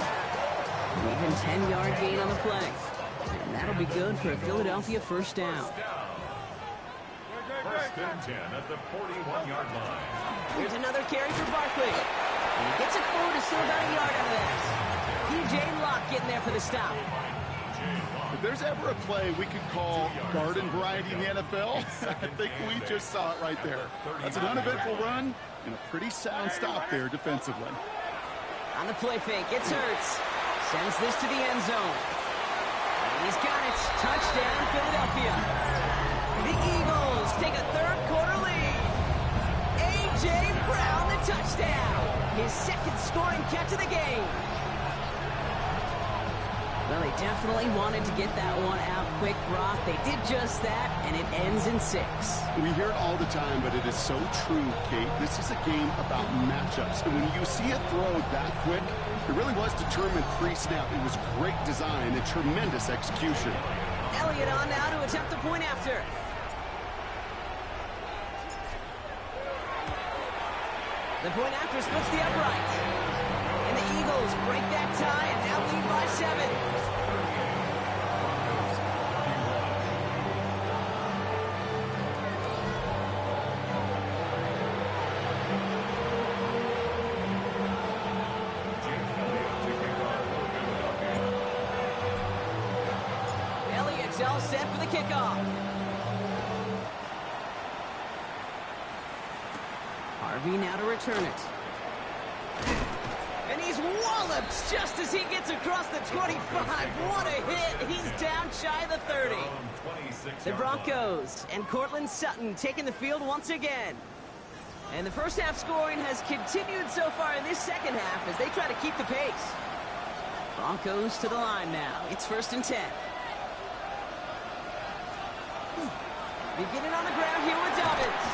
Even 10-yard gain on the play. And that'll be good for a Philadelphia 1st down. 1st and 10 at the 41-yard line. Here's another carry for Barkley. And he gets it forward to still about a yard out of that. P.J. Locke getting there for the stop. If there's ever a play we could call garden variety in the NFL, I think we just saw it right there. That's an uneventful run and a pretty sound stop there defensively. On the play fake, it's Hurts. Sends this to the end zone. He's got it. Touchdown, Philadelphia. The Eagles take a third-quarter lead. A.J. Brown, the touchdown. His second scoring catch of the game. Well, they definitely wanted to get that one out quick, Brock. They did just that, and it ends in 6. We hear it all the time, but it is so true, Kate. This is a game about matchups. And when you see a throw that quick, it really was determined pre-snap. It was great design and tremendous execution. Elliott on now to attempt the point after. The point after splits the upright. And the Eagles break that tie and now lead by 7. Elliott's all set for the kickoff. Harvey now to return it. And he's walloped just as he gets across the 25. What a hit. He's down shy of the 30. The Broncos and Cortland Sutton taking the field once again. And the first half scoring has continued so far in this second half as they try to keep the pace. Broncos to the line now. It's 1st and 10. Beginning on the ground here with Dobbins.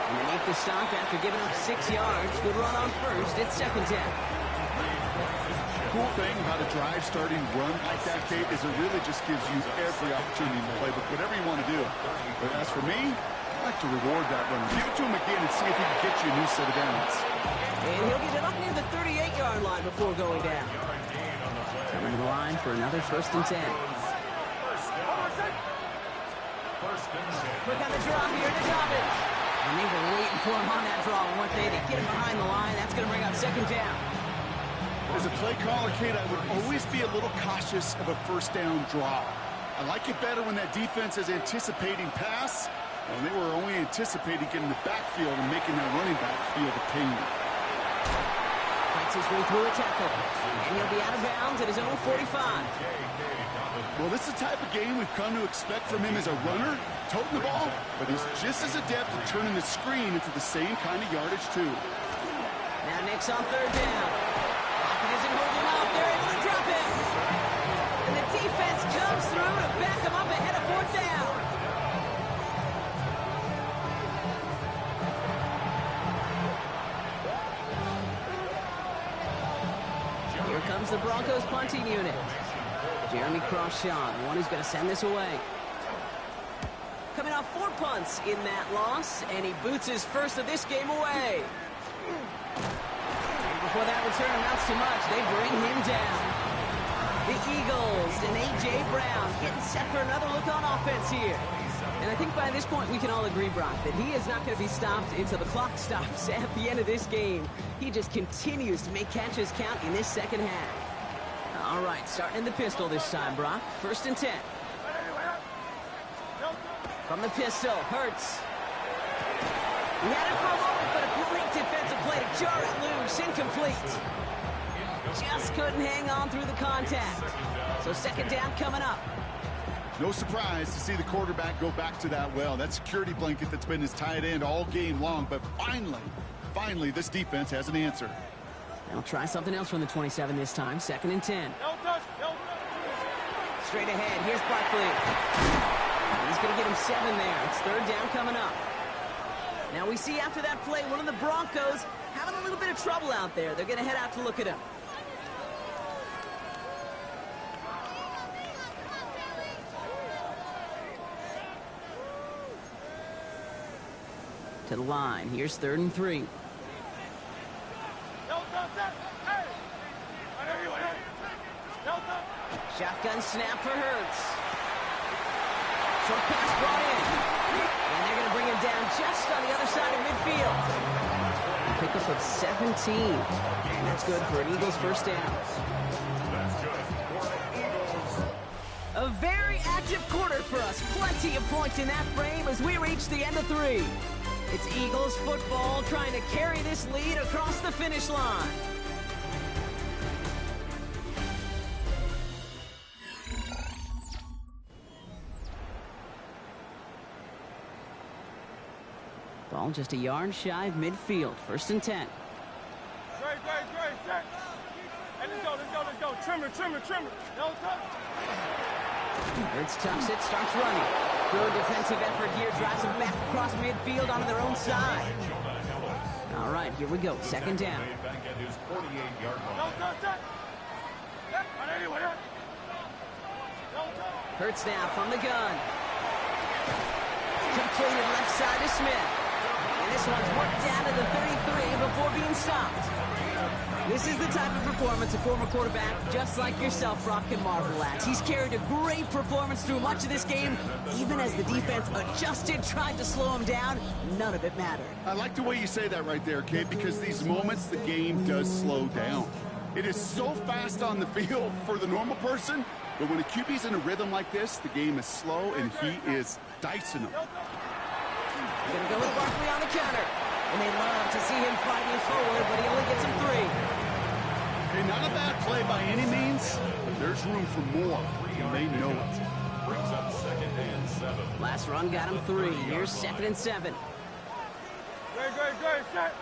And they make the stop after giving up 6 yards. Good run on first. It's 2nd and 10. Cool thing about a drive starting run like that, Kate, is it really just gives you every opportunity to play with whatever you want to do. But as for me, I like to reward that run. Give it to him again and see if he can get you a new set of downs. And he'll get it up near the 38-yard line before going down. Coming to the line for another 1st and 10. Quick on the draw here to Dobbins. And they were waiting for him on that draw, weren't they? They get him behind the line. That's going to bring up 2nd down. As a play caller, Kate, I would always be a little cautious of a 1st down draw. I like it better when that defense is anticipating pass, and they were only anticipating getting the backfield and making that running back feel the pain. Fights his way through a tackle, and he'll be out of bounds at his own 45. Well, this is the type of game we've come to expect from him as a runner, toting the ball, but he's just as adept at turning the screen into the same kind of yardage, too. Now Nick's on 3rd down. Isn't holding up. They're able to drop it. And the defense comes through to back him up ahead of 4th down. Here comes the Broncos punting unit. Jeremy Crawshaw, the one who's going to send this away. Coming off 4 punts in that loss, and he boots his first of this game away. Before that return amounts to much, they bring him down. The Eagles and A.J. Brown getting set for another look on offense here. And I think by this point we can all agree, Brock, that he is not going to be stopped until the clock stops at the end of this game. He just continues to make catches count in this second half. All right, starting in the pistol this time, Brock. 1st and 10. From the pistol, Hurts. He had it for a moment, but a great defensive play to jar it loose. Incomplete. Just couldn't hang on through the contact. So 2nd down coming up. No surprise to see the quarterback go back to that well. That security blanket that's been his tight end all game long. But finally, this defense has an answer. They'll try something else from the 27 this time. 2nd and 10. Straight ahead, here's Barkley. He's going to get him 7 there. It's 3rd down coming up. Now we see after that play, one of the Broncos having a little bit of trouble out there. They're going to head out to look at him. To the line. Here's 3rd and 3. Shotgun snap for Hurts. Short pass brought in. And they're going to bring him down just on the other side of midfield. A pickup of 17. And that's good for an Eagles 1st down. a very active quarter for us. Plenty of points in that frame as we reach the end of 3. It's Eagles football trying to carry this lead across the finish line. Ball just a yard shy of midfield. 1st and 10. Great, set. Hey, let's go. Trimmer. Don't touch. Hurts tucks it, starts running. Good defensive effort here, drives them back across midfield onto their own side. All right, here we go, 2nd down. Back at his 48-yard line. Don't touch that. Anyway, don't touch. Hurts now from the gun. Completed left side to Smith. And this one's worked down to the 33 before being stopped. This is the type of performance a former quarterback, just like yourself, Brock, can marvel at. He's carried a great performance through much of this game. Even as the defense adjusted, tried to slow him down, none of it mattered. I like the way you say that right there, Kate, because these moments the game does slow down. It is so fast on the field for the normal person, but when a QB's in a rhythm like this, the game is slow and he is dicing them. Gonna go with Barkley on the counter. And they love to see him fighting forward, but he only gets him 3. Okay, not a bad play by any means, but there's room for more, and they know it. Brings up 2nd and 7. Last run got him 3. Here's 2nd and 7. Great, set.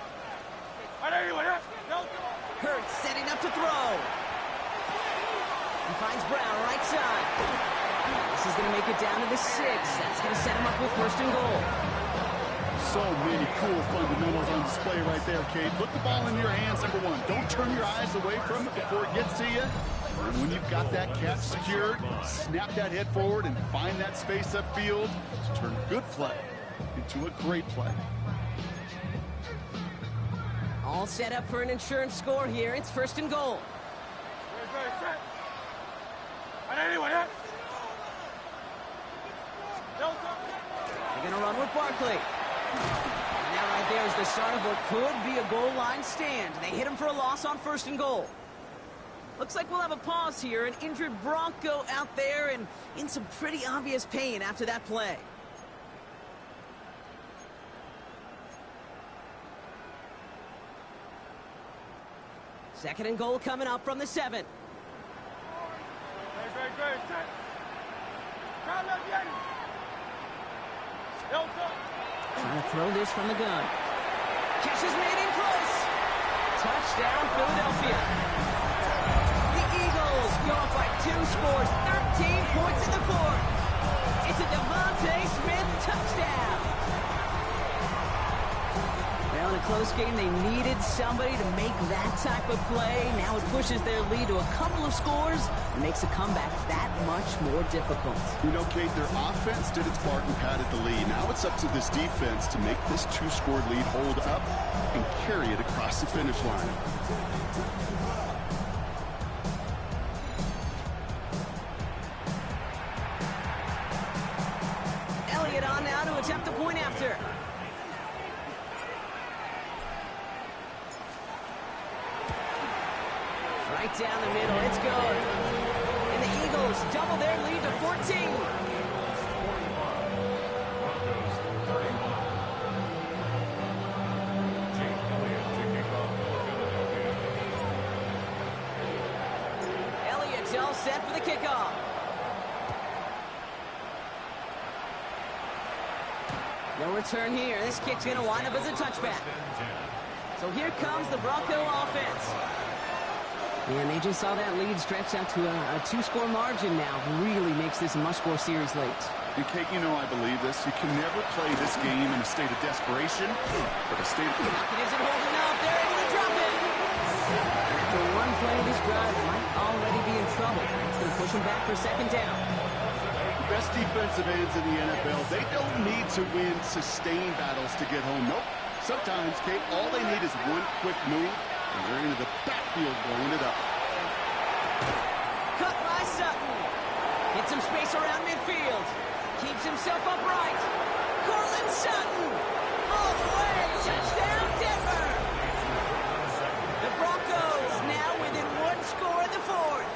Anyway, don't touch. Hurts setting up to throw. He finds Brown right side. This is going to make it down to the 6. That's going to set him up with 1st and goal. So many cool fundamentals on display right there, Kate. Put the ball in your hands, number 1. Don't turn your eyes away from it before it gets to you. And when you've got that catch secured, snap that head forward and find that space upfield to turn a good play into a great play. All set up for an insurance score here. It's 1st and goal. Great, set. Anyway, don't touch. They're going to run with Barkley. And that right there is the start of what could be a goal line stand. They hit him for a loss on 1st and goal. Looks like we'll have a pause here. An injured Bronco out there and in some pretty obvious pain after that play. Second and goal coming up from the 7. Great, set. Crowd left the end. Don't touch. Trying to throw this from the gun. Catch is made in close. Touchdown, Philadelphia. The Eagles go up by 2 scores, 13 points in the 4th. It's a Devontae Smith touchdown. Well, in a close game, they needed somebody to make that type of play. Now it pushes their lead to a couple of scores and makes a comeback that much more difficult. You know, Kate, their offense did its part and padded the lead. Now it's up to this defense to make this 2-score lead hold up and carry it across the finish line. Elliott on now to attempt the point after. Right down the middle, it's good. And the Eagles double their lead to 14. Broncos 31. Jake Elliott to kick off Philadelphia. Elliott's all set for the kickoff. No return here. This kick's going to wind up as a touchback. So here comes the Bronco offense. And they just saw that lead stretch out to a 2-score margin now. Really makes this a must-score series late. And Kate, you know I believe this. You can never play this game in a state of desperation, but a state of... Pocket isn't holding up. They're able to drop it. After one play of this drive, might already be in trouble. That's going to push him back for 2nd down. The best defensive ends in the NFL, they don't need to win sustained battles to get home. Nope. Sometimes, Kate, all they need is one quick move, and they're into the backfield blowing it up. Cut by Sutton. Gets some space around midfield. Keeps himself upright. Cortland Sutton. All the way. Touchdown, Denver. The Broncos now within 1 score in the 4th.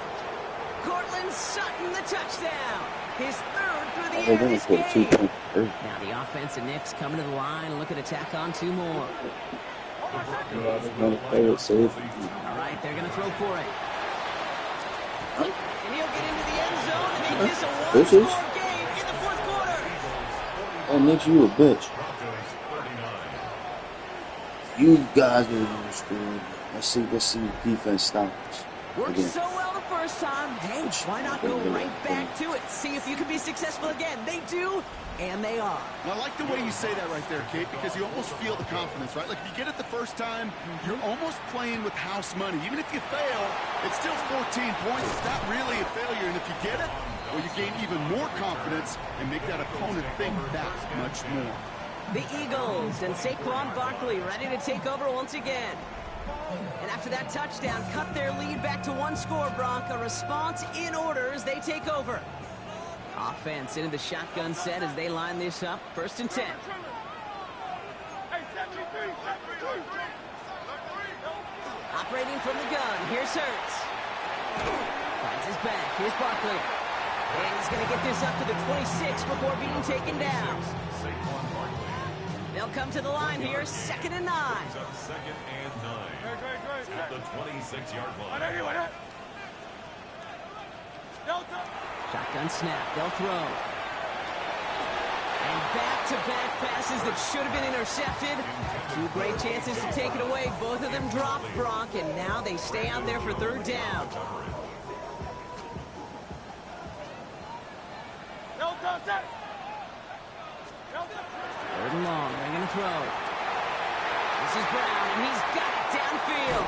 Cortland Sutton, the touchdown. His third through the Oh, air this they're game. gonna put 2 Now the offense and Knicks coming to the line and looking to tack on 2 more. Yeah, they're gonna play it safe. All right, they're going to throw for it. And he'll get into the end zone to make this a one-score game in the fourth quarter. Oh, Nick, you a bitch. You guys need to screw. Let's see the defense stop us. Worked Again. so well the first time. Hey, why not go right back to it? See if you can be successful again. They do, and they are. Well, I like the way you say that right there, Kate, because you almost feel the confidence, right? Like, if you get it the first time, you're almost playing with house money. Even if you fail, it's still 14 points. It's not really a failure. And if you get it, well, you gain even more confidence and make that opponent think that much more. The Eagles and Saquon Barkley ready to take over once again. And after that touchdown, cut their lead back to 1 score, Brock. A response in order as they take over. Offense into the shotgun set as they line this up. 1st and 10. Operating from the gun, here's Hurts. Finds his back, here's Barkley. And he's going to get this up to the 26 before being taken down. They'll come to the line here, 2nd and 9. Second and 9 at the 26-yard line. Shotgun snap, they'll throw. And back-to-back passes that should have been intercepted. 2 great chances to take it away. Both of them dropped, Brock, and now they stay out there for 3rd down. 3rd and long, they're going to throw. This is Brown, and he's got it downfield.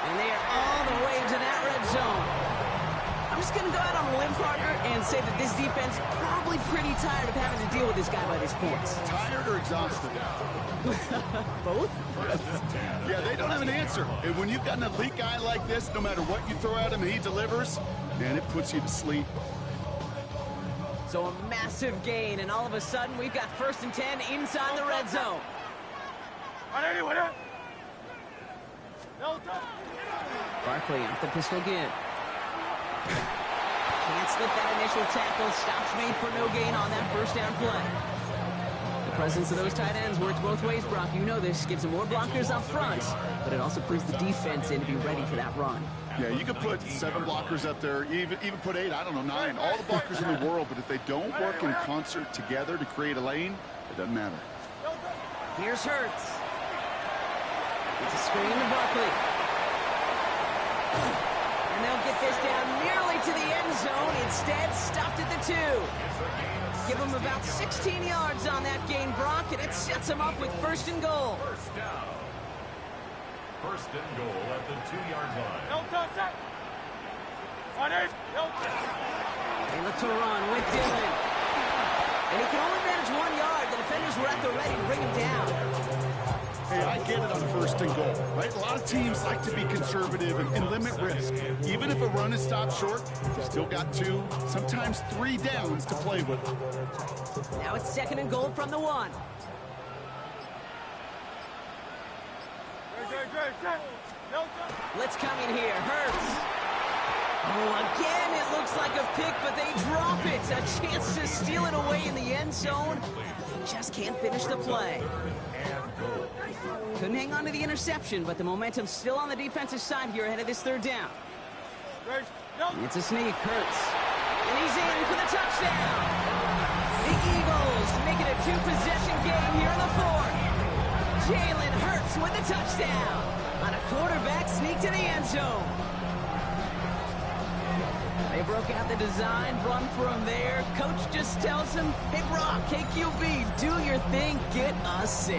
And they are all the way into that red zone. I'm just going to go out on a limb, partner, and say that this defense is probably pretty tired of having to deal with this guy by this point. Tired or exhausted? Both? Yeah, they don't have an answer. And when you've got an elite guy like this, no matter what you throw at him and he delivers, man, it puts you to sleep. So a massive gain, and all of a sudden we've got 1st and 10 inside the red zone. Barkley off the pistol again. Can't slip that initial tackle. Stops made for no gain on that 1st down play. The presence of those tight ends works both ways, Brock. You know this. Gives them more blockers up front, but it also puts the defense in to be ready for that run. Yeah, you could put 7 blockers up there, even put 8, I don't know, 9, all the blockers in the world, but if they don't work in concert together to create a lane, it doesn't matter. Here's Hurts. It's a screen to Barkley. And they'll get this down nearly to the end zone. Instead, stopped at the 2. Give them about 16 yards on that gain, Brock, and it sets them up with 1st and goal. 1st down. 1st and goal at the 2-yard line. They look to run with Dillon. And he can only manage 1 yard. The defenders were at the ready to bring him down. Hey, I get it on 1st and goal, right? A lot of teams like to be conservative and limit risk. Even if a run is stopped short, you still got 2, sometimes 3 downs to play with. Now it's 2nd and goal from the 1. Blitz coming here. Hurts. Oh, again, it looks like a pick, but they drop it. A chance to steal it away in the end zone. Just can't finish the play. Couldn't hang on to the interception, but the momentum's still on the defensive side here ahead of this 3rd down. It's a sneak. Hurts. And he's in for the touchdown. The Eagles make it a 2-possession game here in the 4th. Jalen Hurts with the touchdown on a quarterback sneak to the end zone. They broke out the design, run from there. Coach just tells him, hey, Brock, KQB, do your thing, get us 6.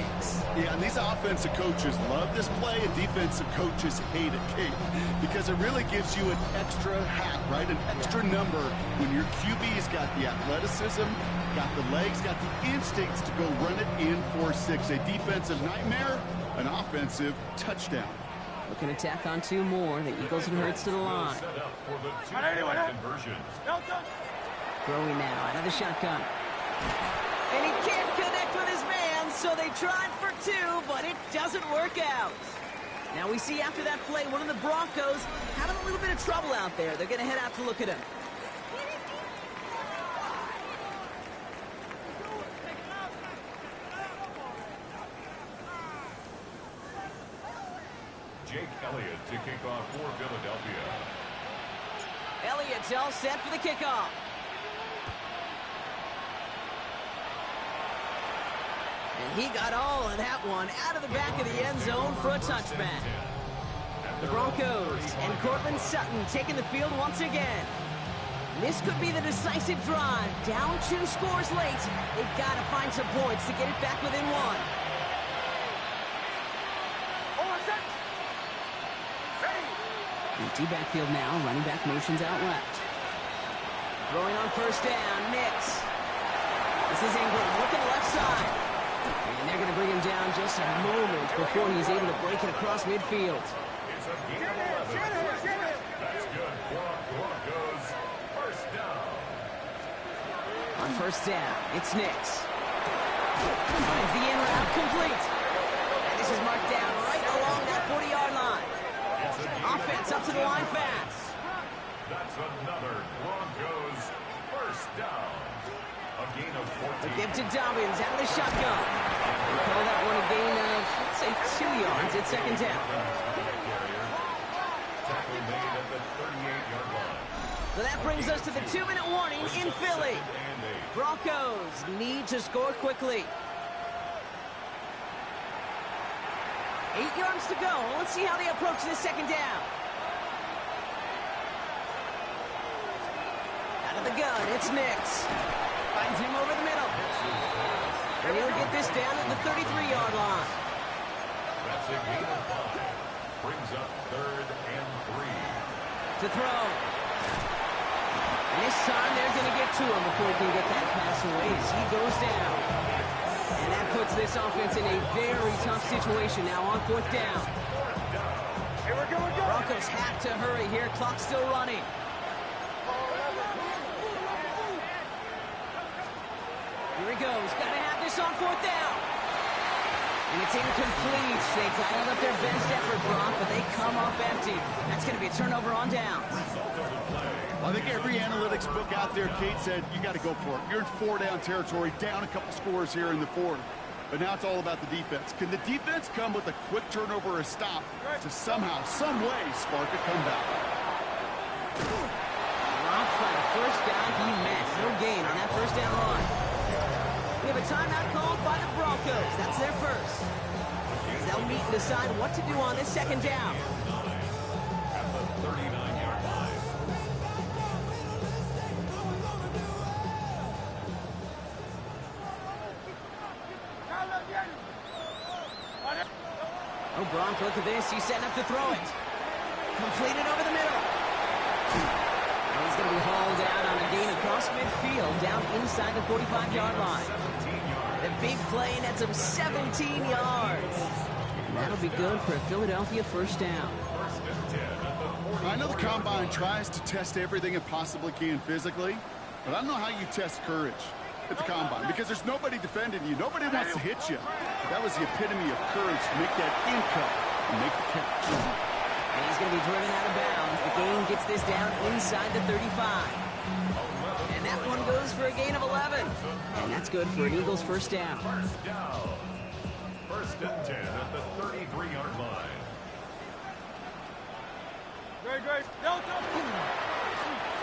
Yeah, and these offensive coaches love this play, and defensive coaches hate it, Kate, because it really gives you an extra hat, right? An extra number when your QB's got the athleticism, got the legs, got the instincts to go run it in for 6. A defensive nightmare, an offensive touchdown. Looking to tack on 2 more. The Eagles and Hurts to the line. Set up for the 2-point conversion. Throwing now out of the shotgun. And he can't connect with his man, so they tried for 2, but it doesn't work out. Now we see after that play, one of the Broncos having a little bit of trouble out there. They're going to head out to look at him. Jake Elliott to kick off for Philadelphia. Elliott's all set for the kickoff. And he got all of that one out of the back of the end zone for a touchback. The Broncos and Cortland Sutton taking the field once again. This could be the decisive drive. Down 2 scores late. They've got to find some points to get it back within 1. Empty backfield now. Running back motions out left. Throwing on first down. Nix. This is Ingram. Look at the left side. And they're going to bring him down just a moment before he's able to break it across midfield. It's a gain of 11. That's good for Broncos. First down. On first down, it's Nix. Finds the in route complete. And this is marked down right along that 40-yard line. Offense up to the line fast. That's another Broncos first down. A gain of 14. A give to Dobbins out of the shotgun. We call that one a gain of, let's say, 2 yards at second down. Tackle made at the 38-yard line. So that brings us to the 2-minute warning in Philly. Broncos need to score quickly. 8 yards to go. Let's see how they approach this second down. Out of the gun, it's Nix. Finds him over the middle. And he'll get this down at the 33-yard line. That's a gain of 5. Brings up 3rd and 3. To throw. And this time they're going to get to him before he can get that pass away as he goes down. And that puts this offense in a very tough situation now on 4th down. Broncos have to hurry here. Clock's still running. Here he goes. Got to have this on 4th down. And it's incomplete. They dialed up their best effort, Brock, but they come up empty. That's going to be a turnover on down. I think every analytics book out there, Kate, said you got to go for it. You're in 4-down territory, down a couple scores here in the 4th. But now it's all about the defense. Can the defense come with a quick turnover or a stop to somehow, some way, spark a comeback? Dropped by the first guy he met. No gain on that first down run. We have a timeout called by the Broncos. That's their first. As they'll meet and decide what to do on this second down. At the 39-yard line. Oh, Bronk, look at this. He's setting up to throw it. Completed over the middle. And he's going to be hauled out on a gain across midfield, down inside the 45-yard line. The big play nets him 17 yards. And that'll be good for a Philadelphia first down. I know the Combine tries to test everything it possibly can physically, but I don't know how you test courage at the Combine because there's nobody defending you. Nobody wants to hit you. That was the epitome of courage to make that in cut and make the catch. And he's going to be driven out of bounds. The gain gets this down inside the 35. And that one goes for a gain of 11. And that's good for an Eagles first down. First down. 1st and 10 at the 33-yard line. Great.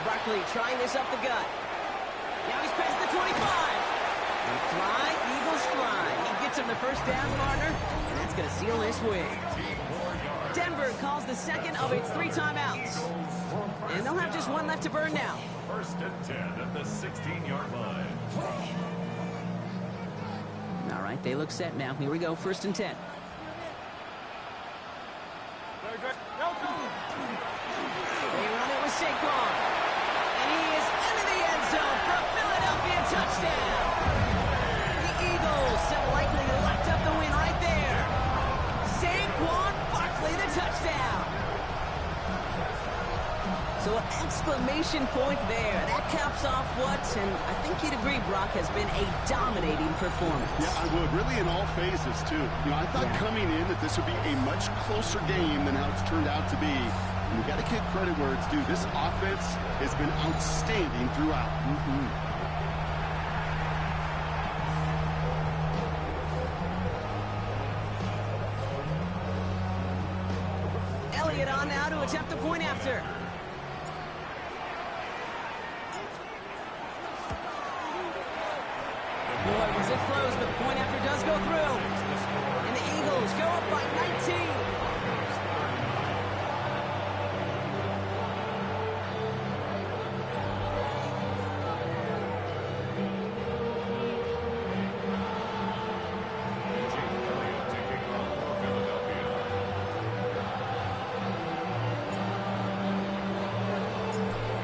Barkley trying this up the gut. Now he's past the 25. And fly, Eagles fly. He gets him the first down, partner. And that's going to seal this win. Denver calls the second of its 3 timeouts. And they'll have just one left to burn now. 1st and 10 at the 16-yard line. All right, they look set now. Here we go, 1st and 10. They run it with Saquon. And he is into the end zone for a Philadelphia touchdown. The Eagles have likely locked up the win right there. Saquon Barkley, the touchdown. So an exclamation point there. That caps off what, and I think you'd agree, Brock, has been a dominating performance. Yeah, I would. Really in all phases, too. You know, I thought coming in that this would be a much closer game than how it's turned out to be. And you got to give credit where it's due. This offense has been outstanding throughout. Elliott on now to attempt the point after. Boy, was it close, but the point after does go through. And the Eagles go up by 19.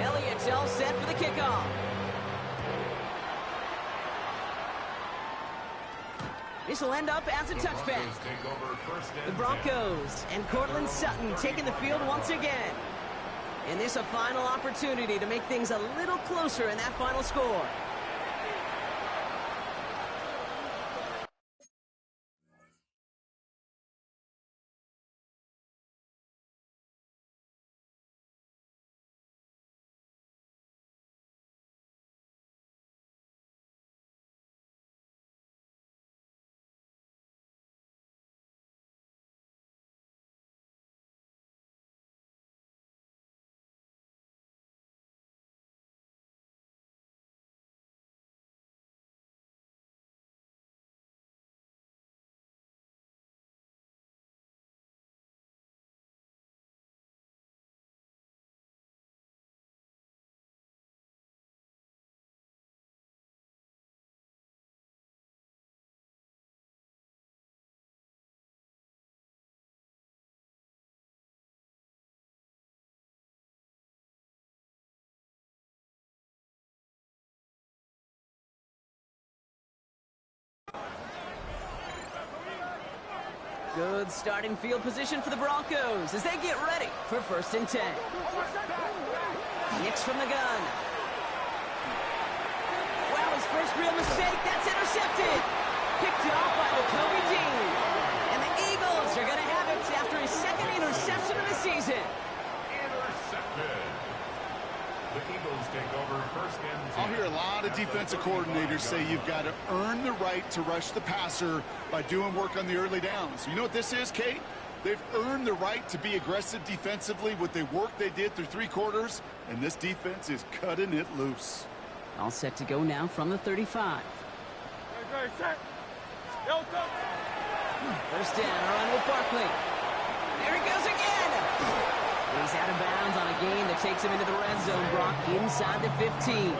Elliott's all set for the kickoff. This will end up as a touchback. The Broncos and Cortland Sutton taking the field once again. And this a final opportunity to make things a little closer in that final score. Good starting field position for the Broncos as they get ready for 1st and 10. Nix from the gun. Wow, his first real mistake. That's intercepted. Picked off by Kobe Dean. And the Eagles are going to have it after his second interception of the season. Intercepted. The Eagles take over 1st and 10. I'll hear a lot of defensive coordinators say you've got to earn the right to rush the passer by doing work on the early downs. You know what this is, Kate? They've earned the right to be aggressive defensively with the work they did through 3 quarters, and this defense is cutting it loose. All set to go now from the 35. First down, run with Barkley. There he goes again. He's out of bounds on a gain that takes him into the red zone, Brock, inside the 15.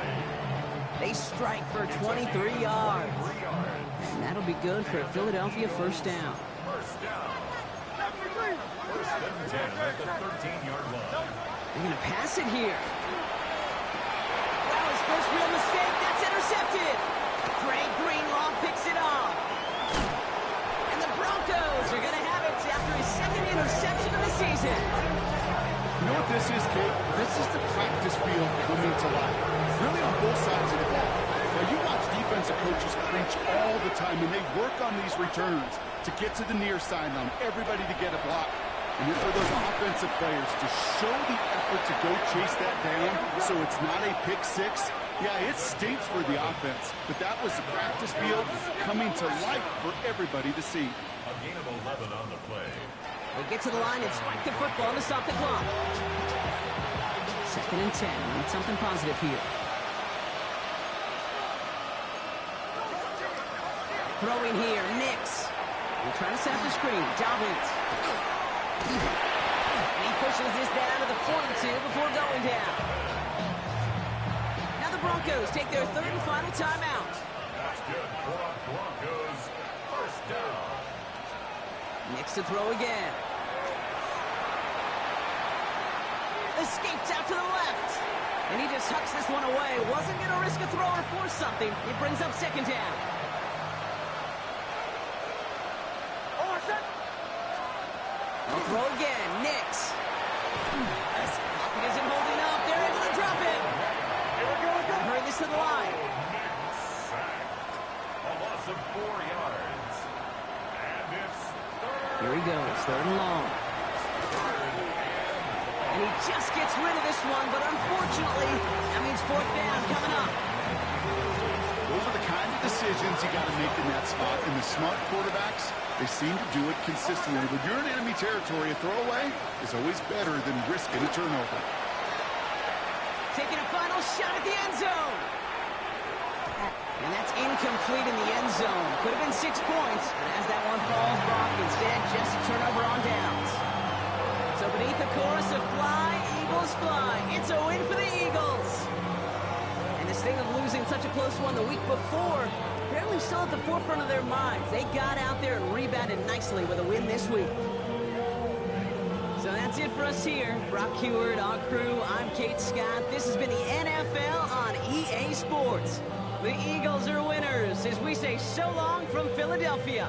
They strike for 23 yards. And that'll be good for a Philadelphia first down. First down. 1st and 10 at the 13-yard line. They're going to pass it here. Wow, his first real mistake. That's intercepted. Dre Greenlaw picks it off. And the Broncos are going to have it after his second interception of the season. You know what this is, Kate? This is the practice field coming to life. Really on both sides of the ball. Now, you watch defensive coaches preach all the time, and they work on these returns to get to the near sideline, everybody to get a block. And then for those offensive players to show the effort to go chase that down so it's not a pick six, yeah, it stinks for the offense. But that was the practice field coming to life for everybody to see. A gain of 11 on the play. They get to the line and spike the football to stop the clock. 2nd and 10. Need something positive here. Throwing here, Nix. They try to set the screen. Dobbins. And he pushes this down to the 42 before going down. Now the Broncos take their 3rd and final timeout. That's good for the Broncos. First down. Nix to throw again. Escapes out to the left. And he just hucks this one away. Wasn't going to risk a throw or force something. It brings up 2nd down. They'll throw again. Nix. This pocket isn't holding up. to the line. A loss of 4 yards. And it's Here he goes, third and long. And he just gets rid of this one, but unfortunately, that means fourth down coming up. Those are the kind of decisions you got to make in that spot. And the smart quarterbacks, they seem to do it consistently. When you're in enemy territory, a throwaway is always better than risking a turnover. Taking a final shot at the end zone. And that's incomplete in the end zone. Could have been 6 points, but as that one falls, Brock, instead just a turnover on downs. So beneath the chorus of Fly, Eagles Fly, it's a win for the Eagles. And this thing of losing such a close one the week before, apparently still at the forefront of their minds. They got out there and rebounded nicely with a win this week. So that's it for us here. Brock Heward, our crew, I'm Kate Scott. This has been the NFL on EA Sports. The Eagles are winners as we say so long from Philadelphia.